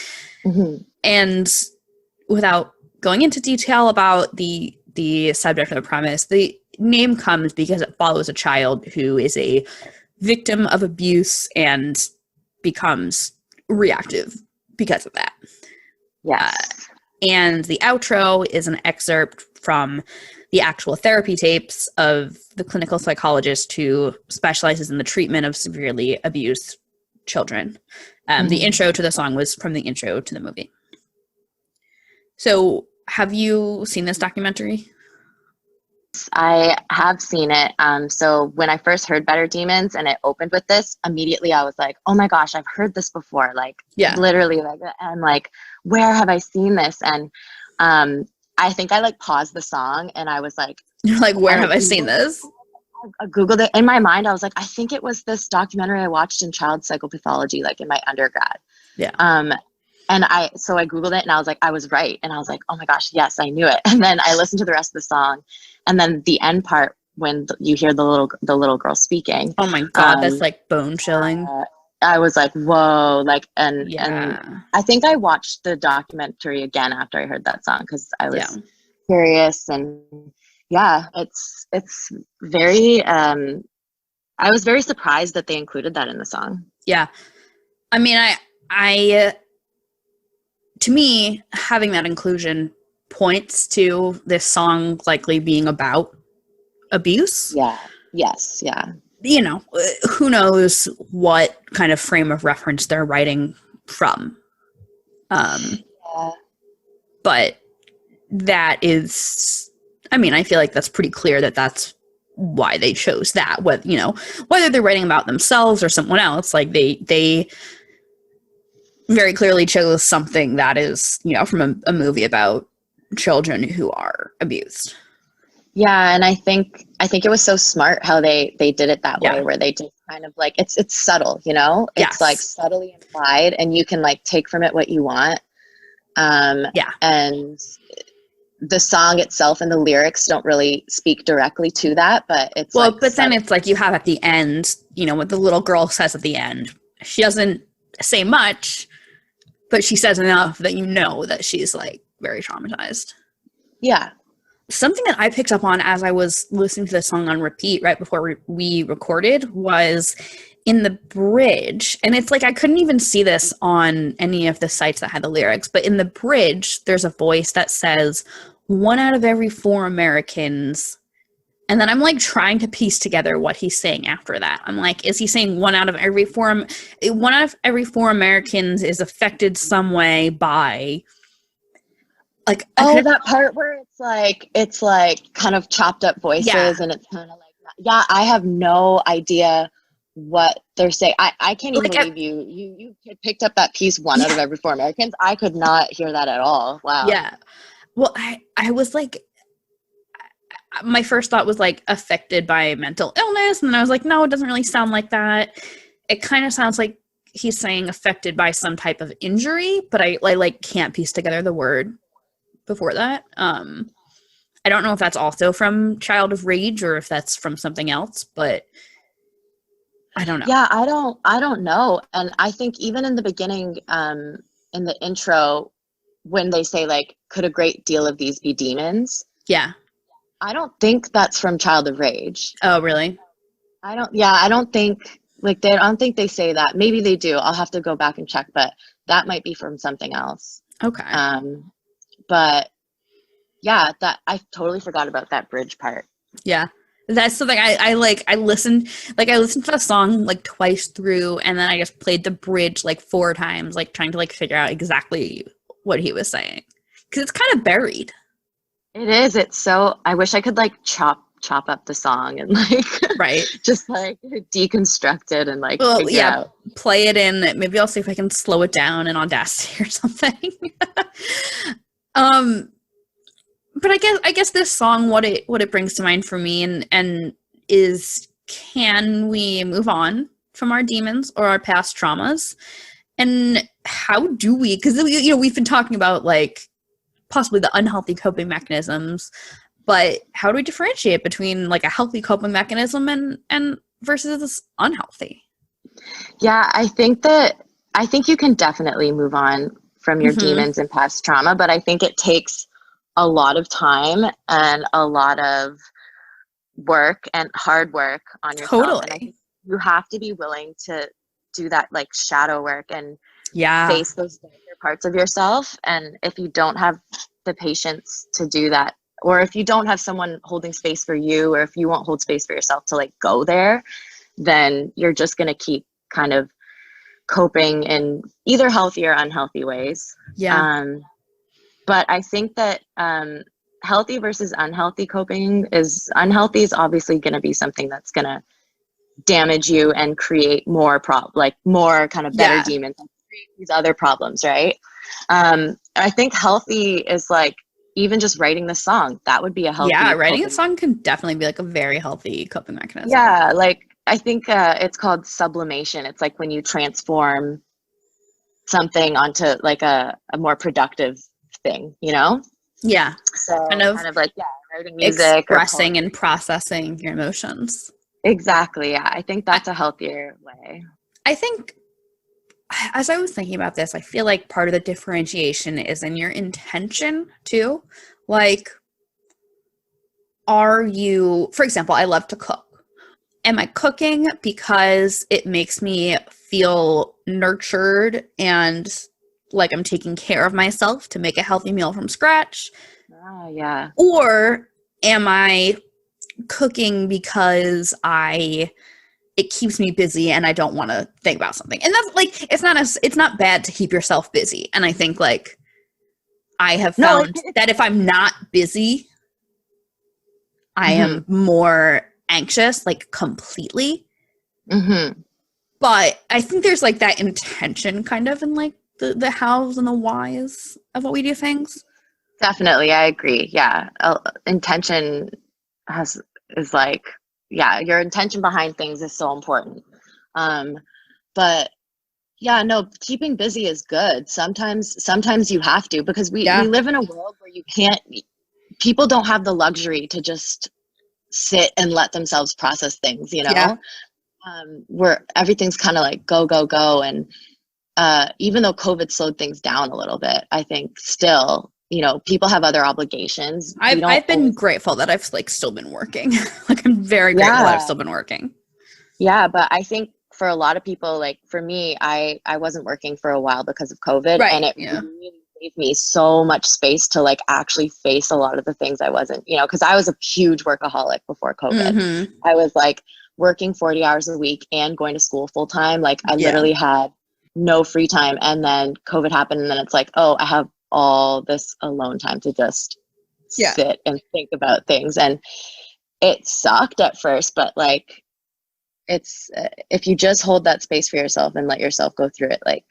And without going into detail about the subject of the premise, the name comes because it follows a child who is a victim of abuse and becomes reactive because of that. And the outro is an excerpt from the actual therapy tapes of the clinical psychologist who specializes in the treatment of severely abused children. The intro to the song was from the intro to the movie. So have you seen this documentary? I have seen it. So when I first heard Better Demons and it opened with this, immediately I was like, oh my gosh, I've heard this before. Like, literally, like, and like, where have I seen this? And I think I like paused the song and I was like, you're like, where have I seen this? I Googled it. In my mind, I was like, I think it was this documentary I watched in child psychopathology, like in my undergrad. And I Googled it and I was like, I was right. And I was like, oh my gosh, yes, I knew it. And then I listened to the rest of the song. And then the end part, when you hear the little girl speaking. Oh my God, that's like bone chilling. I was like, whoa, like, and I think I watched the documentary again after I heard that song because I was curious. And yeah, it's very, I was very surprised that they included that in the song. Yeah. I mean, I to me, having that inclusion points to this song likely being about abuse. You know, who knows what kind of frame of reference they're writing from. But that is, I mean, I feel like that's pretty clear that that's why they chose that. Whether, you know, whether they're writing about themselves or someone else, like they very clearly chose something that is, you know, from a movie about children who are abused. Yeah, and I think it was so smart how they did it that way, where they just kind of like it's subtle, you know? It's like subtly implied and you can like take from it what you want. And the song itself and the lyrics don't really speak directly to that, but it's then it's like you have at the end, you know, what the little girl says at the end. She doesn't say much, but she says enough that you know that she's like very traumatized. Yeah. Something that I picked up on as I was listening to the song on repeat right before we recorded was in the bridge. And it's like I couldn't even see this on any of the sites that had the lyrics, but in the bridge, there's a voice that says 1 out of every 4 Americans. And then I'm like trying to piece together what he's saying after that. I'm like, is he saying 1 out of every 4 Americans is affected some way by like that part where it's like kind of chopped up voices and it's kind of like I have no idea what they're saying. I can't even believe you picked up that piece 1 out of every 4 Americans. I could not hear that at all. Wow. Yeah. Well, I was like, my first thought was like affected by mental illness, and then I was like, no, it doesn't really sound like that. It kind of sounds like he's saying affected by some type of injury, but I like can't piece together the word before that. I don't know if that's also from Child of Rage or if that's from something else, but I don't know. Yeah, I don't know. And I think even in the beginning, in the intro, when they say like, could a great deal of these be demons? Yeah. I don't think that's from Child of Rage. Oh, really? I don't think like I don't think they say that. Maybe they do. I'll have to go back and check, but that might be from something else. Okay. But yeah, that I totally forgot about that bridge part. Yeah. That's something I like. I listened to the song like twice through, and then I just played the bridge like 4 times, like trying to like figure out exactly what he was saying, because it's kind of buried. It is. It's so. I wish I could like chop up the song and like right, just like deconstruct it and like figure out. Play it in. Maybe I'll see if I can slow it down in Audacity or something. But I guess this song, what it brings to mind for me and is, can we move on from our demons or our past traumas? And how do we, because we've been talking about like possibly the unhealthy coping mechanisms, but how do we differentiate between like a healthy coping mechanism and versus this unhealthy? Yeah, I think you can definitely move on from your demons and past trauma, but I think it takes a lot of time and a lot of work and hard work on yourself. Totally. And I think you have to be willing to do that like shadow work and face those darker parts of yourself. And if you don't have the patience to do that, or if you don't have someone holding space for you, or if you won't hold space for yourself to like go there, then you're just going to keep kind of coping in either healthy or unhealthy ways. But I think that healthy versus unhealthy coping is obviously going to be something that's going to damage you and create more more kind of better demons, create these other problems, right? I think healthy is like even just writing the song. That would be a healthy. Yeah, writing a song can definitely be like a very healthy coping mechanism. Yeah, like I think it's called sublimation. It's like when you transform something onto like a more productive thing, you know? Yeah. So kind of like writing music, expressing and processing your emotions. Exactly. Yeah, I think that's a healthier way. I think as I was thinking about this, I feel like part of the differentiation is in your intention too. Like, are you, for example, I love to cook. Am I cooking because it makes me feel nurtured and like I'm taking care of myself to make a healthy meal from scratch? Yeah. Or am I cooking because it keeps me busy and I don't want to think about something? And that's like, it's not bad to keep yourself busy. And I think like I have found that if I'm not busy, I am more anxious, like completely. But I think there's like that intention kind of in like the hows and the whys of what we do things. Definitely, I agree. Yeah, intention is like, your intention behind things is so important. But yeah, no, keeping busy is good. Sometimes you have to, because we live in a world where people don't have the luxury to just sit and let themselves process things, you know? Where everything's kind of like go, go, go. And even though COVID slowed things down a little bit, I think still, people have other obligations. I've been grateful that I've like still been working. Like I'm very grateful that I've still been working. Yeah, but I think for a lot of people, like for me, I wasn't working for a while because of COVID, and it really gave me so much space to like actually face a lot of the things I wasn't, because I was a huge workaholic before COVID. I was like working 40 hours a week and going to school full time. Like I literally had no free time, and then COVID happened, and then it's like, oh, I have all this alone time to just sit and think about things. And it sucked at first, but like it's if you just hold that space for yourself and let yourself go through it, like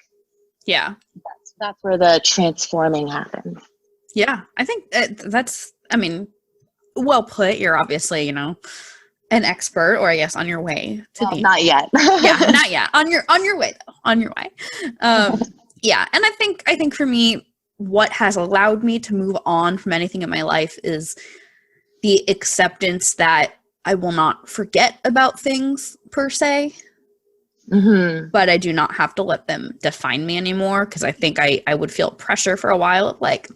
that's where the transforming happens. I think that's, I mean, well put. You're obviously an expert, or I guess on your way to being. Not yet. Not yet. On your way though. On your way. And I think for me, what has allowed me to move on from anything in my life is the acceptance that I will not forget about things per se, but I do not have to let them define me anymore, because I think I would feel pressure for a while, like,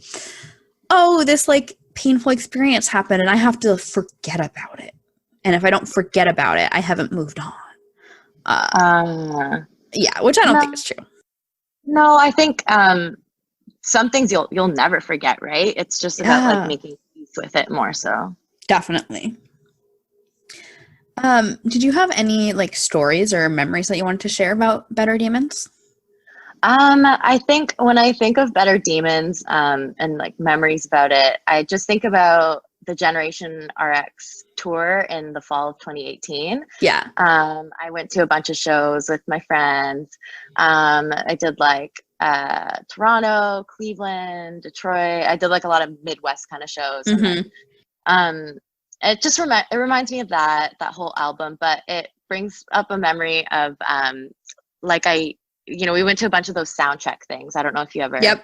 oh, this like painful experience happened and I have to forget about it. And if I don't forget about it, I haven't moved on. Yeah, which I don't think is true. No, I think some things you'll never forget, right? It's just about like making peace with it more so. Definitely. Did you have any like stories or memories that you wanted to share about Better Demons? I think when I think of Better Demons and like memories about it, I just think about the Generation RX tour in the fall of 2018. Yeah. I went to a bunch of shows with my friends. I did like Toronto, Cleveland, Detroit. I did like a lot of Midwest kind of shows. And then, it just it reminds me of that whole album, but it brings up a memory of like we went to a bunch of those soundcheck things. I don't know if you ever got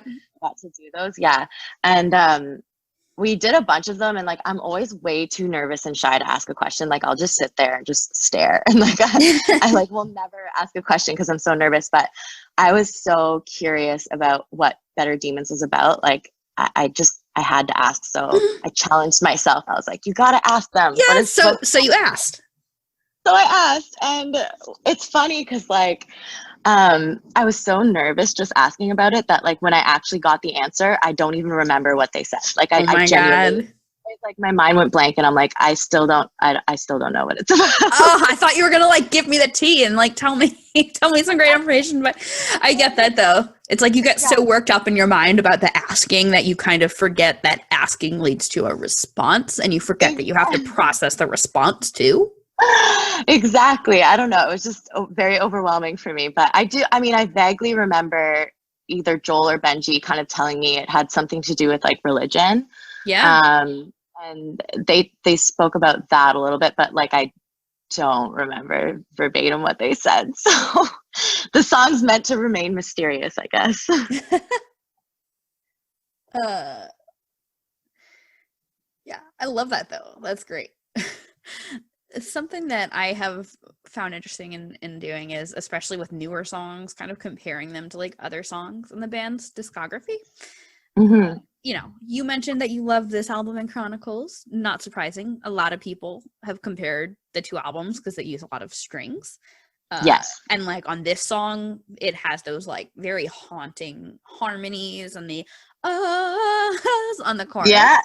to do those. Yeah. And we did a bunch of them, and like I'm always way too nervous and shy to ask a question. Like I'll just sit there and just stare, and like I like will never ask a question because I'm so nervous. But I was so curious about what Better Demons was about. Like I had to ask, so I challenged myself. I was like, you gotta ask them. Yeah, so you asked. So I asked, and it's funny because like I was so nervous just asking about it that like when I actually got the answer, I don't even remember what they said. Like I genuinely, it's like my mind went blank, and I'm like, I still don't know what it's about. Oh, I thought you were gonna like give me the tea and like tell me some great information, but I get that though. It's like you get so worked up in your mind about the asking that you kind of forget that asking leads to a response, and you forget that you have to process the response too. Exactly. I don't know. It was just very overwhelming for me, but I vaguely remember either Joel or Benji kind of telling me it had something to do with like religion. Yeah. And they spoke about that a little bit, but like I don't remember verbatim what they said. So the song's meant to remain mysterious, I guess. Yeah, I love that though. That's great. Something that I have found interesting in doing is, especially with newer songs, kind of comparing them to like other songs in the band's discography. You mentioned that you love this album and Chronicles. Not surprising. A lot of people have compared the two albums because they use a lot of strings. Yes. And like on this song, it has those like very haunting harmonies and the on the chorus. Yeah,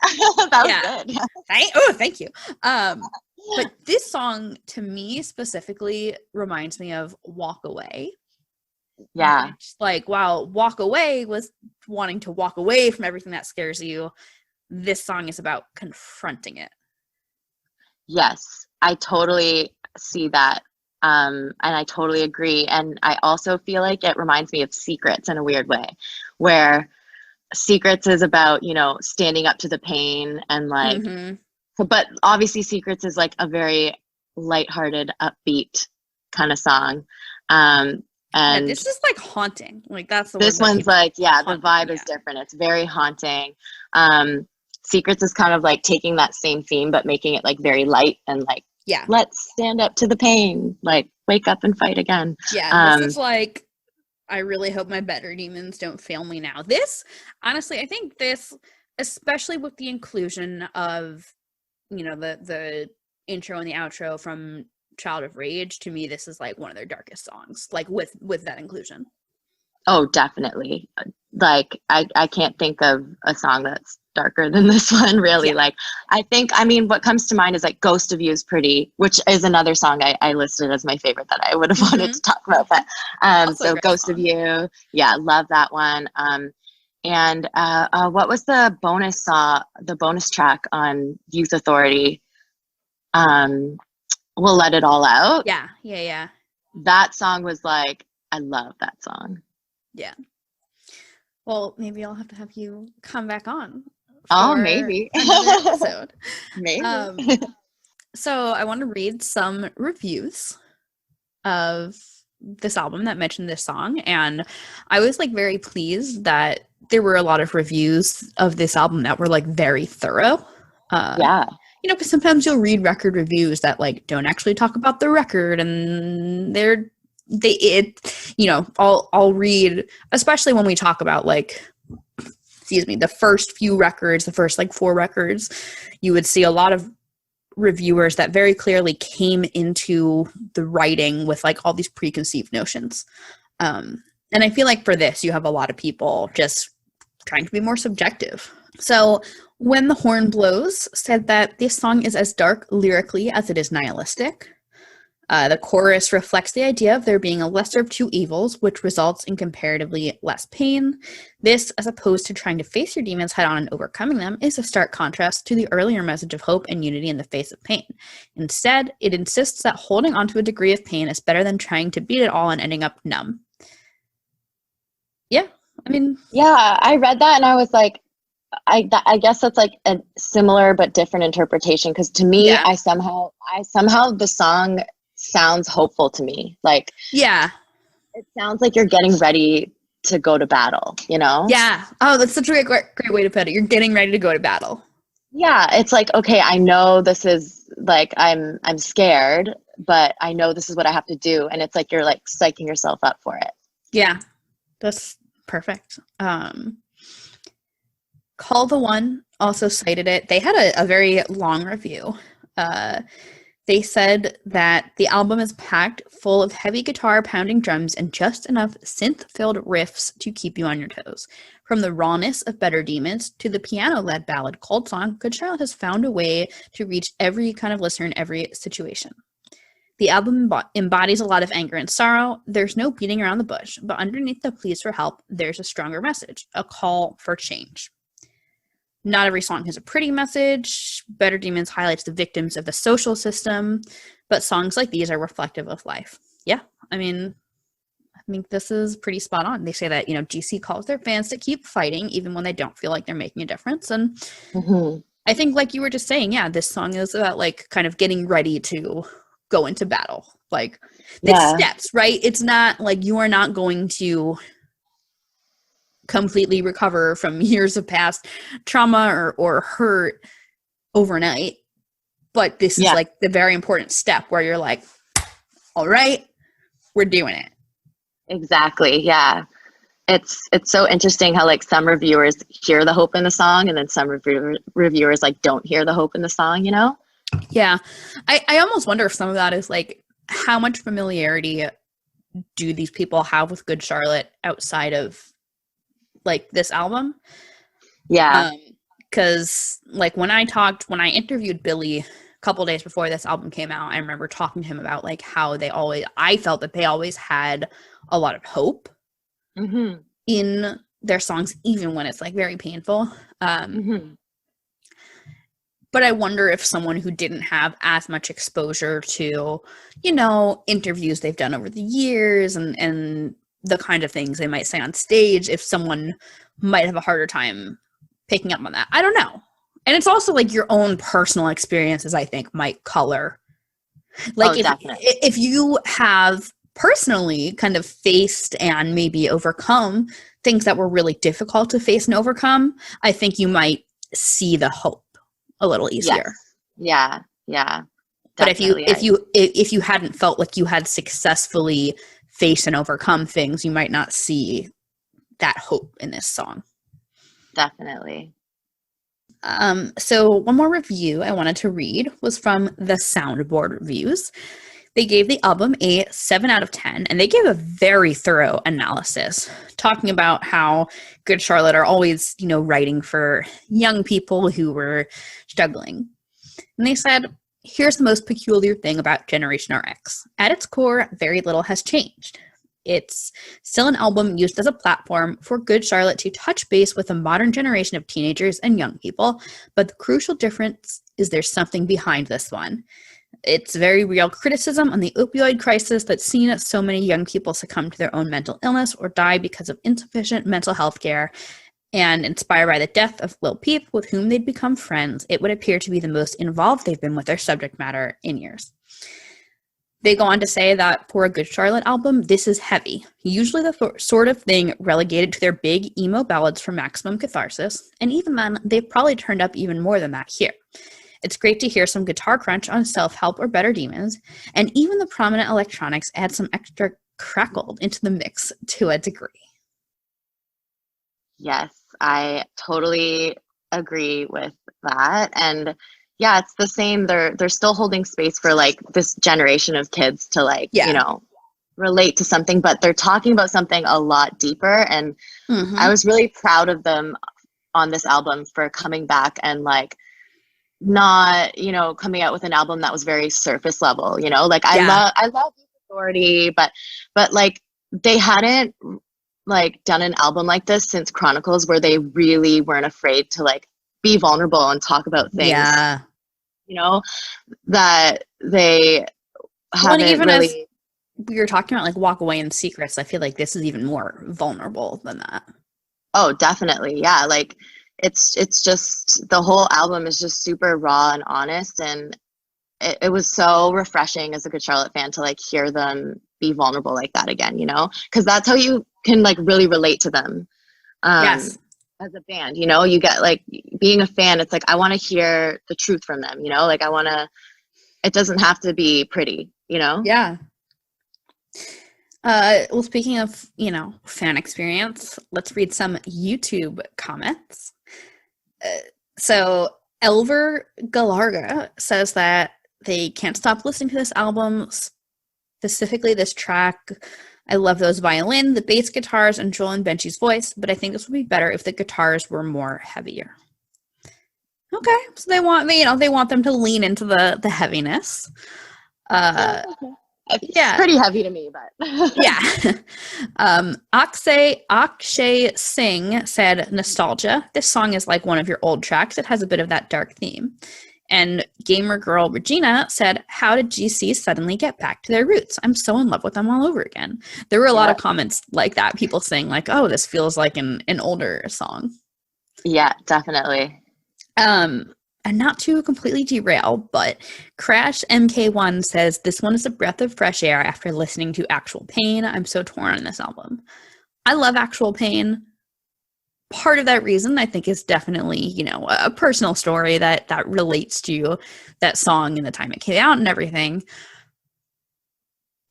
that was good. Thank you. But this song to me specifically reminds me of Walk Away. Yeah. Which, like, while Walk Away was wanting to walk away from everything that scares you, this song is about confronting it. Yes, I totally see that. And I totally agree. And I also feel like it reminds me of Secrets in a weird way, where Secrets is about, standing up to the pain and like, but obviously Secrets is like a very lighthearted, upbeat kind of song. And this is like haunting. Like that's the this one's like, the vibe is different. It's very haunting. Secrets is kind of like taking that same theme, but making it like very light and like, let's stand up to the pain, like wake up and fight again. Yeah, this is like, I really hope my Better Demons don't fail me now. This, honestly, I think this, especially with the inclusion of, the intro and the outro from Child of Rage, to me, this is like one of their darkest songs, like with that inclusion. Oh, definitely. Like, I can't think of a song that's darker than this one, really. Like, what comes to mind is like Ghost of You is pretty, which is another song I listed as my favorite that I would have wanted to talk about. But so Ghost of You, love that one. And what was the bonus track on Youth Authority? We'll Let It All Out. Yeah. That song was like, I love that song. Yeah. Well, maybe I'll have to have you come back on. Maybe. Another episode. Maybe. So I want to read some reviews of this album that mentioned this song, and I was like very pleased that there were a lot of reviews of this album that were like very thorough. Yeah. You know, because sometimes you'll read record reviews that like don't actually talk about the record, and I'll read, especially when we talk about like, the first few records, the first like 4 records, you would see a lot of reviewers that very clearly came into the writing with like all these preconceived notions. And I feel like for this, you have a lot of people just trying to be more subjective. So When the Horn Blows said that this song is as dark lyrically as it is nihilistic. The chorus reflects the idea of there being a lesser of two evils, which results in comparatively less pain. This, as opposed to trying to face your demons head on and overcoming them, is a stark contrast to the earlier message of hope and unity in the face of pain. Instead, it insists that holding on to a degree of pain is better than trying to beat it all and ending up numb. Yeah, I mean... Yeah, I read that and I was like, I guess that's like a similar but different interpretation, because to me, yeah. I somehow the song sounds hopeful to me. Like, yeah, it sounds like you're getting ready to go to battle, you know? Yeah. Oh, that's such a great way to put it. You're getting ready to go to battle. Yeah, it's like, okay, I know this is like I'm scared, but I know this is what I have to do, and it's like you're like psyching yourself up for it. Yeah, that's perfect. Call the One also cited it. They had a very long review. They said that the album is packed full of heavy guitar pounding drums and just enough synth-filled riffs to keep you on your toes. From the rawness of Better Demons to the piano-led ballad Cold Song, Good Charlotte has found a way to reach every kind of listener in every situation. The album embodies a lot of anger and sorrow. There's no beating around the bush, but underneath the pleas for help, there's a stronger message, a call for change. Not every song has a pretty message. Better Demons highlights the victims of the social system, but songs like these are reflective of life. Yeah, I mean, I think this is pretty spot on. They say that, GC calls their fans to keep fighting even when they don't feel like they're making a difference. And I think, like you were just saying, yeah, this song is about like kind of getting ready to go into battle. Like, it's steps, right? It's not like you are not going to completely recover from years of past trauma or hurt overnight, but this is like the very important step where you're like, all right, we're doing it. Exactly. Yeah, it's so interesting how like some reviewers hear the hope in the song and then some reviewers like don't hear the hope in the song, Yeah, I almost wonder if some of that is like, how much familiarity do these people have with Good Charlotte outside of like this album? Yeah. Because like when I interviewed Billy a couple days before this album came out, I remember talking to him about like how I felt that they always had a lot of hope in their songs, even when it's like very painful. But I wonder if someone who didn't have as much exposure to, interviews they've done over the years and the kind of things they might say on stage, if someone might have a harder time picking up on that. I don't know. And it's also like your own personal experiences, I think, might color. Like if you have personally kind of faced and maybe overcome things that were really difficult to face and overcome, I think you might see the hope a little easier. Yes. Yeah. But if you hadn't felt like you had successfully face and overcome things, you might not see that hope in this song. Definitely. So one more review I wanted to read was from the Soundboard Reviews. They gave the album a 7 out of 10, and they gave a very thorough analysis, talking about how Good Charlotte are always, writing for young people who were struggling. And they said, here's the most peculiar thing about Generation RX. At its core, very little has changed. It's still an album used as a platform for Good Charlotte to touch base with a modern generation of teenagers and young people, but the crucial difference is there's something behind this one. It's very real criticism on the opioid crisis that's seen so many young people succumb to their own mental illness or die because of insufficient mental health care. And inspired by the death of Lil Peep, with whom they'd become friends, it would appear to be the most involved they've been with their subject matter in years. They go on to say that for a Good Charlotte album, this is heavy, usually the sort of thing relegated to their big emo ballads for maximum catharsis, and even then, they've probably turned up even more than that here. It's great to hear some guitar crunch on Self-Help or Better Demons, and even the prominent electronics add some extra crackle into the mix to a degree. Yes, I totally agree with that. And yeah, it's the same. They're still holding space for like this generation of kids to like, you know, relate to something, but they're talking about something a lot deeper. And I was really proud of them on this album for coming back and like not, you know, coming out with an album that was very surface level, you know, like I love Authority, but like they hadn't like done an album like this since Chronicles, where they really weren't afraid to like be vulnerable and talk about things, you know, that they haven't even really. As we were talking about like Walk Away and Secrets, I feel like this is even more vulnerable than that. Oh, definitely. Yeah. Like it's just, the whole album is just super raw and honest. And it was so refreshing as a Good Charlotte fan to like hear them be vulnerable like that again, you know, because that's how you can like really relate to them. As a band, you know, you get like being a fan, it's like I want to hear the truth from them, you know, like it doesn't have to be pretty, you know. Well, speaking of, you know, fan experience, let's read some YouTube comments. So Elver Galarga says that they can't stop listening to this album, specifically this track. I love those violin, the bass guitars, and Joel and Benji's voice, but I think this would be better if the guitars were more heavier. Okay, so they want them to lean into the heaviness. It's pretty heavy to me, but Akshay Singh said, nostalgia. This song is like one of your old tracks. It has a bit of that dark theme. And gamer girl Regina said, how did GC suddenly get back to their roots? I'm so in love with them all over again. There were a lot of comments like that, people saying like, oh, this feels like an older song. Yeah, definitely. And not to completely derail, but Crash MK1 says, this one is a breath of fresh air after listening to Actual Pain. I'm so torn on this album. I love Actual Pain. Part of that reason, I think, is definitely, you know, a personal story that relates to that song and the time it came out and everything.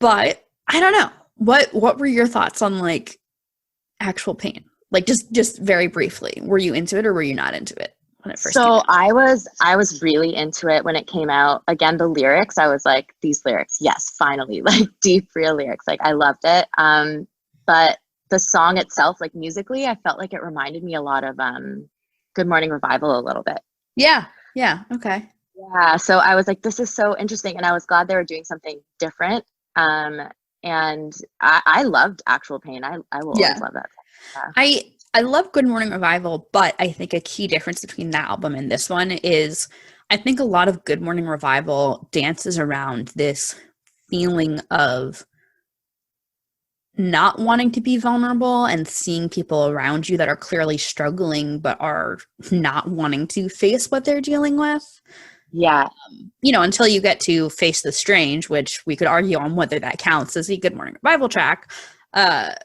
But I don't know. What were your thoughts on like Actual Pain? Like just very briefly, were you into it or were you not into it when it first came out? I was really into it when it came out. Again, the lyrics, I was like, these lyrics, yes, finally, like deep, real lyrics. Like I loved it. But the song itself, like musically, I felt like it reminded me a lot of Good Morning Revival a little bit. Yeah. Okay. Yeah. So I was like, this is so interesting. And I was glad they were doing something different. And I loved Actual Pain. I will always love that. Yeah. I love Good Morning Revival, but I think a key difference between that album and this one is I think a lot of Good Morning Revival dances around this feeling of not wanting to be vulnerable and seeing people around you that are clearly struggling but are not wanting to face what they're dealing with. Yeah. You know, until you get to Face the Strange, which we could argue on whether that counts as a Good Morning Revival track. But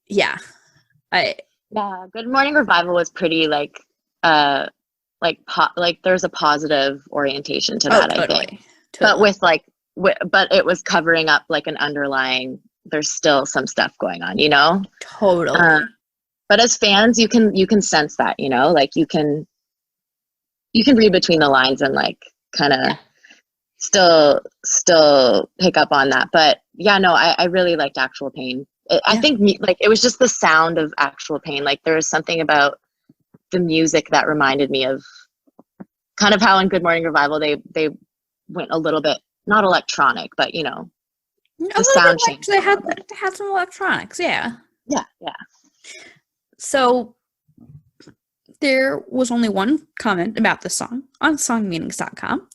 yeah. Good Morning Revival was pretty like there's a positive orientation to that, totally. I think. But with like but it was covering up like an underlying, there's still some stuff going on, you know? Totally. But as fans, you can sense that, you know, like you can read between the lines and like kind of still pick up on that. But yeah, no, I really liked Actual Pain. I think like it was just the sound of Actual Pain. Like there was something about the music that reminded me of kind of how in Good Morning Revival they went a little bit, not electronic, but you know, the sound change. They had some electronics, yeah. So there was only one comment about this song on songmeanings.com,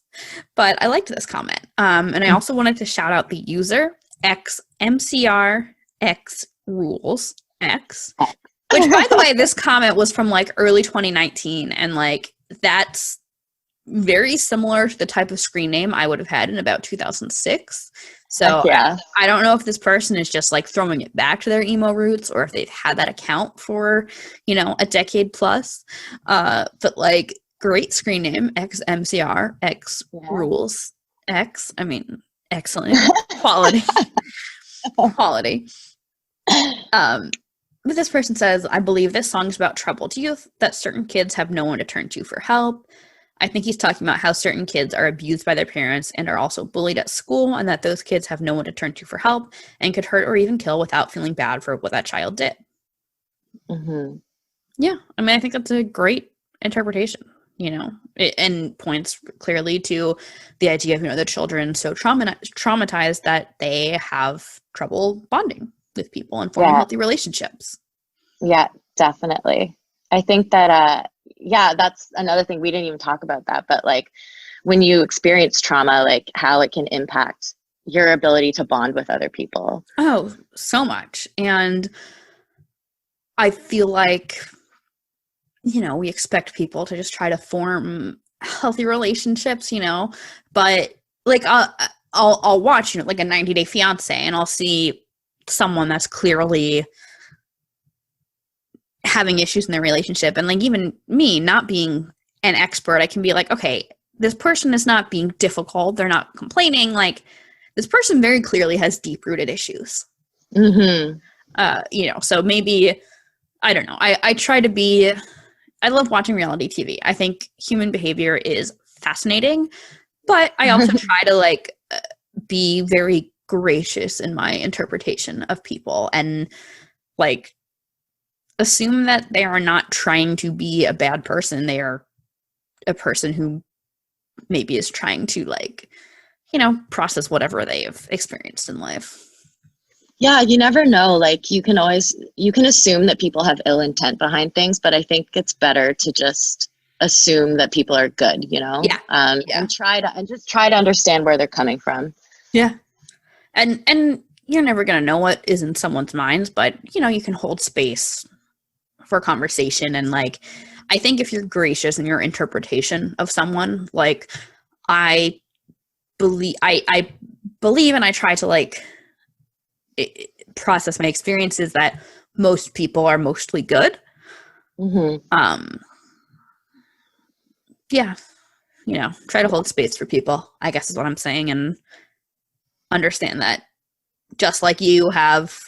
but I liked this comment. And I also wanted to shout out the user XMCRXRulesX, which by the way, this comment was from like early 2019, and like that's very similar to the type of screen name I would have had in about 2006. So Yeah. I don't know if this person is just like throwing it back to their emo roots or if they've had that account for, a decade plus. But like, great screen name, XMCR, X rules, X. I mean, excellent quality. Quality. But this person says, I believe this song is about troubled youth, that certain kids have no one to turn to for help. I think he's talking about how certain kids are abused by their parents and are also bullied at school, and that those kids have no one to turn to for help and could hurt or even kill without feeling bad for what that child did. Mm-hmm. Yeah, I mean, I think that's a great interpretation, and points clearly to the idea of, the children so traumatized that they have trouble bonding with people and forming healthy relationships. Yeah, definitely. I think that, that's another thing. We didn't even talk about that, but like when you experience trauma, like how it can impact your ability to bond with other people. Oh, so much. And I feel like, we expect people to just try to form healthy relationships, but like I'll watch, like a 90 Day Fiance, and I'll see someone that's clearly having issues in their relationship. And like, even me not being an expert, I can be like, okay, this person is not being difficult. They're not complaining. Like, this person very clearly has deep rooted issues. Mm-hmm. So maybe, I don't know. I love watching reality TV. I think human behavior is fascinating, but I also try to like be very gracious in my interpretation of people and like assume that they are not trying to be a bad person. They are a person who maybe is trying to like, process whatever they have experienced in life. Yeah, you never know. Like you can assume that people have ill intent behind things, but I think it's better to just assume that people are good, Yeah. And try to understand where they're coming from. Yeah. And you're never going to know what is in someone's minds, but you can hold space for conversation. And like, I think if you're gracious in your interpretation of someone, like I believe and I try to like process my experiences that most people are mostly good. Mm-hmm. Try to hold space for people, I guess is what I'm saying, and understand that just like you have,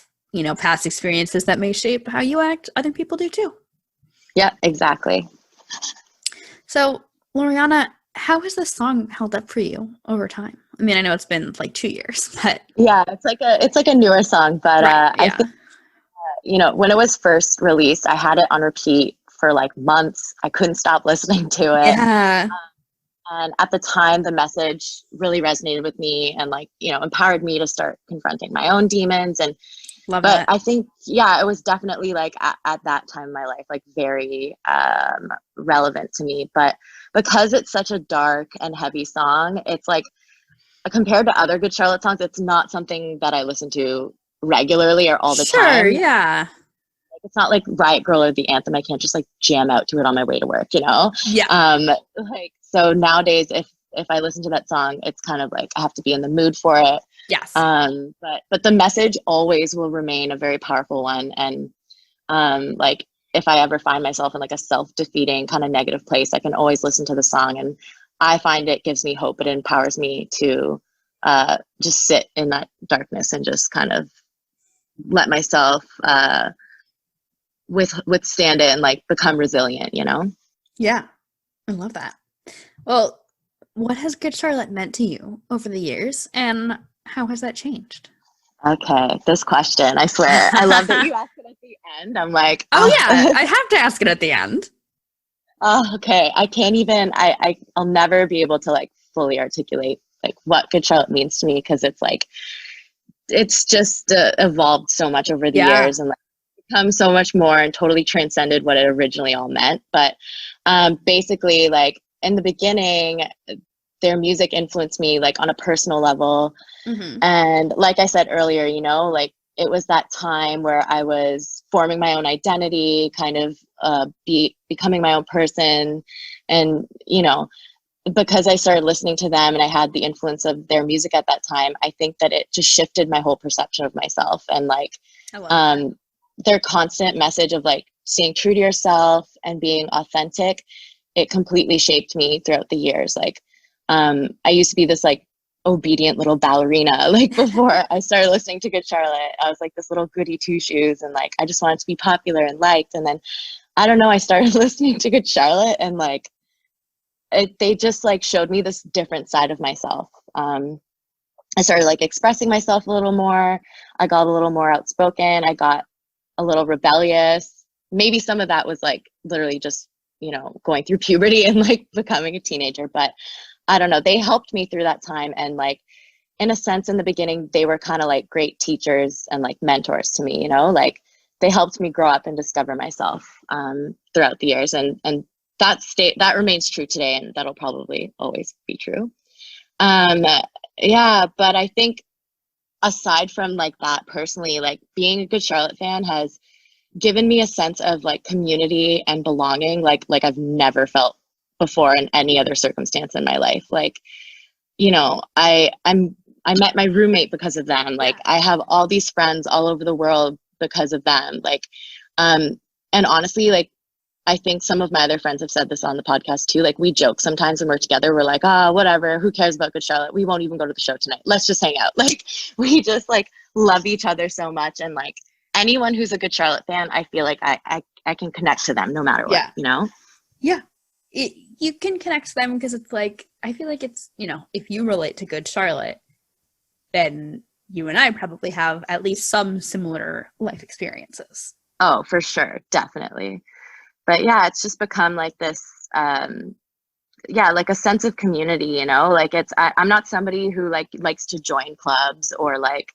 past experiences that may shape how you act, other people do too. Yeah, exactly. So, Loreana, how has this song held up for you over time? I mean, I know it's been like 2 years, but yeah, it's like a newer song, but right, yeah. I think when it was first released, I had it on repeat for like months. I couldn't stop listening to it. Yeah. And at the time, the message really resonated with me and like, empowered me to start confronting my own demons. And Love it. I think, it was definitely like at that time in my life, like very relevant to me. But because it's such a dark and heavy song, it's like compared to other Good Charlotte songs, it's not something that I listen to regularly or all the time. Sure, yeah. Like, it's not like Riot Girl or the anthem. I can't just like jam out to it on my way to work, Yeah. So nowadays, if I listen to that song, it's kind of like I have to be in the mood for it. Yes. But the message always will remain a very powerful one. And like if I ever find myself in like a self-defeating kind of negative place, I can always listen to the song, and I find it gives me hope. It empowers me to just sit in that darkness and just kind of let myself withstand it and like become resilient, Yeah, I love that. Well, what has Good Charlotte meant to you over the years, and how has that changed? Okay, this question, I swear. I love that you asked it at the end. I'm like, oh yeah, I have to ask it at the end. Okay, I can't even, I'll never be able to like fully articulate like what Good Charlotte means to me, because it's like, it's just evolved so much over the years and like become so much more and totally transcended what it originally all meant. But basically, like in the beginning, their music influenced me like on a personal level. Mm-hmm. And like I said earlier, like it was that time where I was forming my own identity, kind of becoming my own person. And, because I started listening to them and I had the influence of their music at that time, I think that it just shifted my whole perception of myself. And like, I love that. their constant message of like staying true to yourself and being authentic, it completely shaped me throughout the years. Like, I used to be this like obedient little ballerina. Like before I started listening to Good Charlotte, I was like this little goody two shoes and like, I just wanted to be popular and liked. And then I don't know, I started listening to Good Charlotte and like, they just like showed me this different side of myself. I started like expressing myself a little more. I got a little more outspoken. I got a little rebellious. Maybe some of that was like literally just, you know, going through puberty and like becoming a teenager. But I don't know, they helped me through that time. And like, in a sense, in the beginning, they were kind of like great teachers and like mentors to me, you know, like they helped me grow up and discover myself throughout the years. And that remains true today, and that'll probably always be true. Yeah, but I think aside from like that, personally, like being a Good Charlotte fan has given me a sense of like community and belonging like I've never felt before in any other circumstance in my life. Like, you know, I met my roommate because of them. Like I have all these friends all over the world because of them. Like, and honestly, like I think some of my other friends have said this on the podcast too. Like we joke sometimes when we're together, we're like, whatever, who cares about Good Charlotte? We won't even go to the show tonight. Let's just hang out. Like we just like love each other so much. And like anyone who's a Good Charlotte fan, I feel like I can connect to them no matter what, you know? Yeah. You can connect to them because it's like, I feel like it's, you know, if you relate to Good Charlotte, then you and I probably have at least some similar life experiences. Oh, for sure. Definitely. But yeah, it's just become like this, like a sense of community, you know, like I'm not somebody who like likes to join clubs or like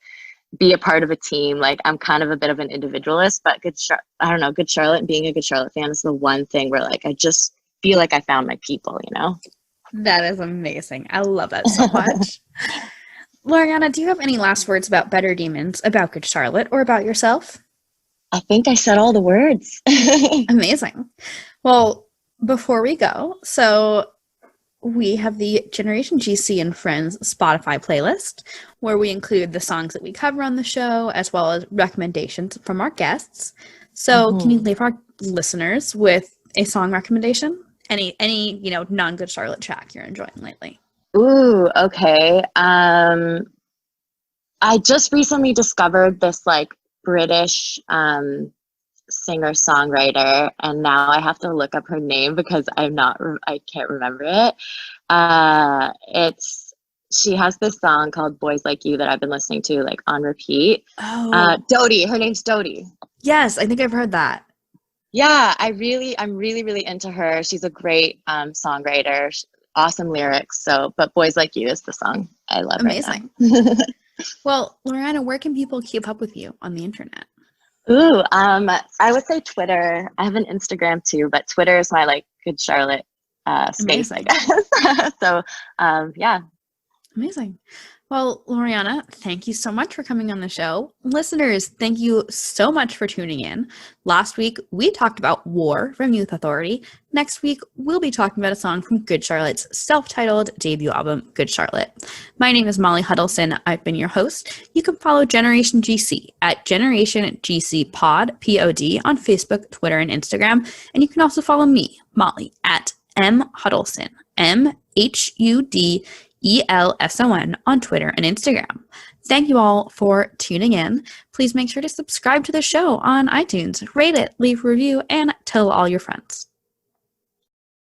be a part of a team. Like I'm kind of a bit of an individualist, but Good Charlotte and being a Good Charlotte fan is the one thing where like, I just feel like I found my people, you know? That is amazing. I love that so much. Loreana, do you have any last words about Better Demons, about Good Charlotte, or about yourself? I think I said all the words. Amazing. Well, before we go, so we have the Generation GC and Friends Spotify playlist where we include the songs that we cover on the show as well as recommendations from our guests. So can you leave our listeners with a song recommendation? Any you know, non-Good Charlotte track you're enjoying lately? Ooh, okay. I just recently discovered this like British singer-songwriter, and now I have to look up her name because I can't remember it. She has this song called Boys Like You that I've been listening to like on repeat. Dodie, her name's Dodie. Yes, I think I've heard that. Yeah, I'm really into her. She's a great songwriter, awesome lyrics. So, but Boys Like You is the song I love. Amazing. Right now. Well, Loreana, where can people keep up with you on the internet? Ooh, I would say Twitter. I have an Instagram too, but Twitter is my like Good Charlotte space, I guess. So, yeah. Amazing. Well, Loreana, thank you so much for coming on the show. Listeners, thank you so much for tuning in. Last week, we talked about War from Youth Authority. Next week, we'll be talking about a song from Good Charlotte's self-titled debut album, Good Charlotte. My name is Molly Huddleston. I've been your host. You can follow Generation GC at Generation GC Pod, P-O-D, on Facebook, Twitter, and Instagram. And you can also follow me, Molly, at M Huddleston, MHUDELSON on Twitter and Instagram. Thank you all for tuning in. Please make sure to subscribe to the show on iTunes, rate it, leave a review, and tell all your friends.